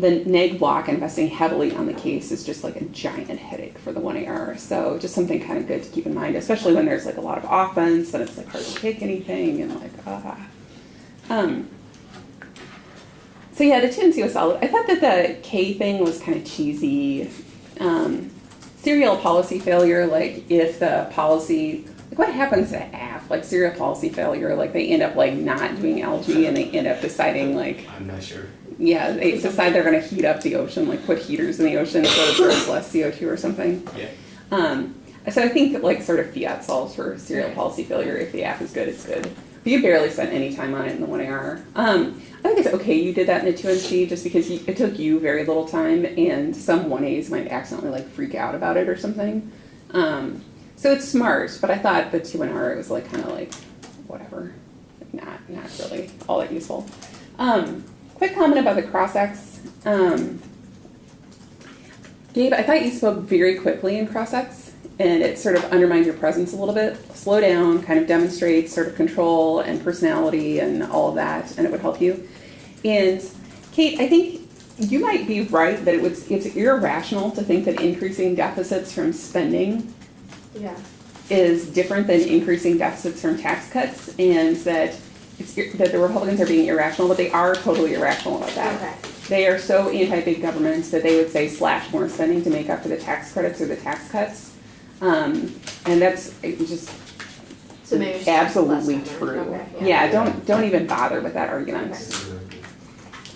the neg block investing heavily on the case is just like a giant headache for the 1AR. So just something kind of good to keep in mind, especially when there's like a lot of offense and it's like hard to pick anything and like, So yeah, the 2 and C was solid. I thought that the K thing was kind of cheesy. Serial policy failure, like if the policy, like what happens to AF? Like serial policy failure, like they end up like not doing algae and they end up deciding like, I'm not sure. yeah, they decide they're going to heat up the ocean, like put heaters in the ocean so it burns less CO2 or something. Yeah. So I think like sort of fiat solves for serial policy failure. If the app is good, it's good. But you barely spent any time on it in the 1AR. I think it's okay you did that in the 2NC just because it took you very little time and some 1As might accidentally like freak out about it or something. So it's smart, but I thought the 2NR it was like kind of like whatever, not really all that useful. Quick comment about the cross-X. Gabe, I thought you spoke very quickly in cross-X, and it sort of undermined your presence a little bit. Slow down, kind of demonstrate sort of control and personality and all of that, and it would help you. And Kate, I think you might be right that it's irrational to think that increasing deficits from spending is different than increasing deficits from tax cuts, and that the Republicans are being irrational, but they are totally irrational about that. Okay. They are so anti-big government that they would say slash more spending to make up for the tax credits or the tax cuts. And that's just So maybe just absolutely less true. covered. Okay, Yeah, don't even bother with that argument.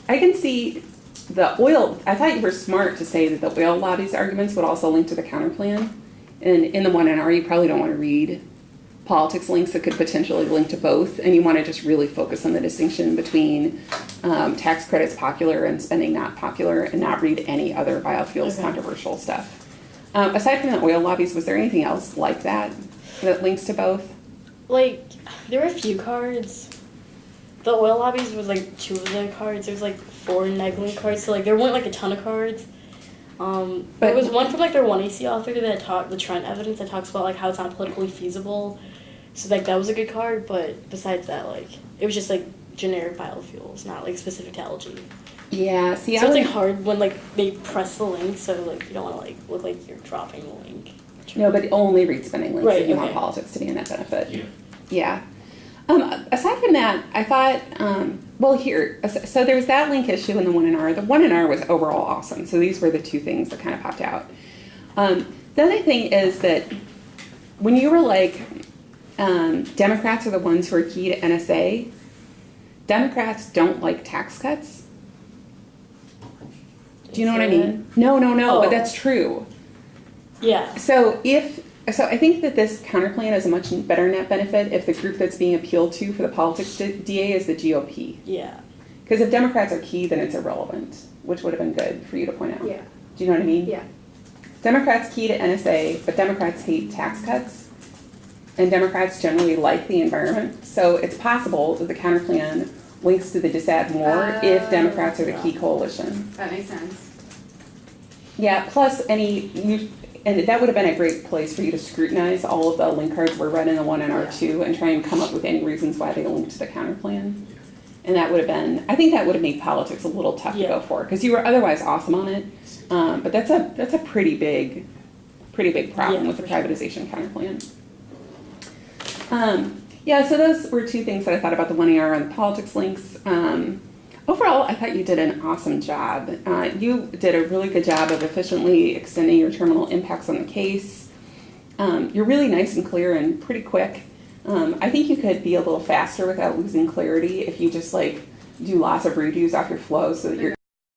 I can see the oil, I thought you were smart to say that the oil lobby's arguments would also link to the counterplan. And in the 1NR, you probably don't want to read politics links that could potentially link to both, and you want to just really focus on the distinction between tax credits popular and spending not popular, and not read any other biofuels controversial stuff. Aside from the oil lobbies, was there anything else like that links to both? Like, there were a few cards. The oil lobbies was like 2 of the cards. There was like 4 neg-link cards, so like there weren't like a ton of cards. There was one from like their 1AC author that taught the trend evidence that talks about like how it's not politically feasible. So like that was a good card, but besides that, like it was just like generic biofuels, not like specific to algae. Yeah, see, so it's like hard when like they press the link, so like you don't want to like look like you're dropping the link. No, but only read spending links Right, if you okay. want politics to be a net benefit. Yeah. Aside from that, I thought, so there was that link issue in the 1NR. The 1NR was overall awesome. So these were the 2 things that kind of popped out. The other thing is that when you were like, Democrats are the ones who are key to NSA, Democrats don't like tax cuts. Do you know what I mean? No, but that's true. Yeah. So I think that this counterplan is a much better net benefit if the group that's being appealed to for the politics DA is the GOP. Yeah. Because if Democrats are key, then it's irrelevant, which would have been good for you to point out. Yeah. Do you know what I mean? Yeah. Democrats key to NSA, but Democrats hate tax cuts, and Democrats generally like the environment. So it's possible that the counterplan links to the DISAD more if Democrats are the key coalition. That makes sense. Yeah, plus and that would have been a great place for you to scrutinize all of the link cards we're read in the 1 and R2 and try and come up with any reasons why they linked to the counterplan. And that would have been, I think that would have made politics a little tough to go for, because you were otherwise awesome on it. But that's a pretty big problem with the privatization counterplan. So those were 2 things that I thought about the 1AR and the politics links. Overall, I thought you did an awesome job. You did a really good job of efficiently extending your terminal impacts on the case. You're really nice and clear and pretty quick. I think you could be a little faster without losing clarity if you just like do lots of redos off your flow so that you're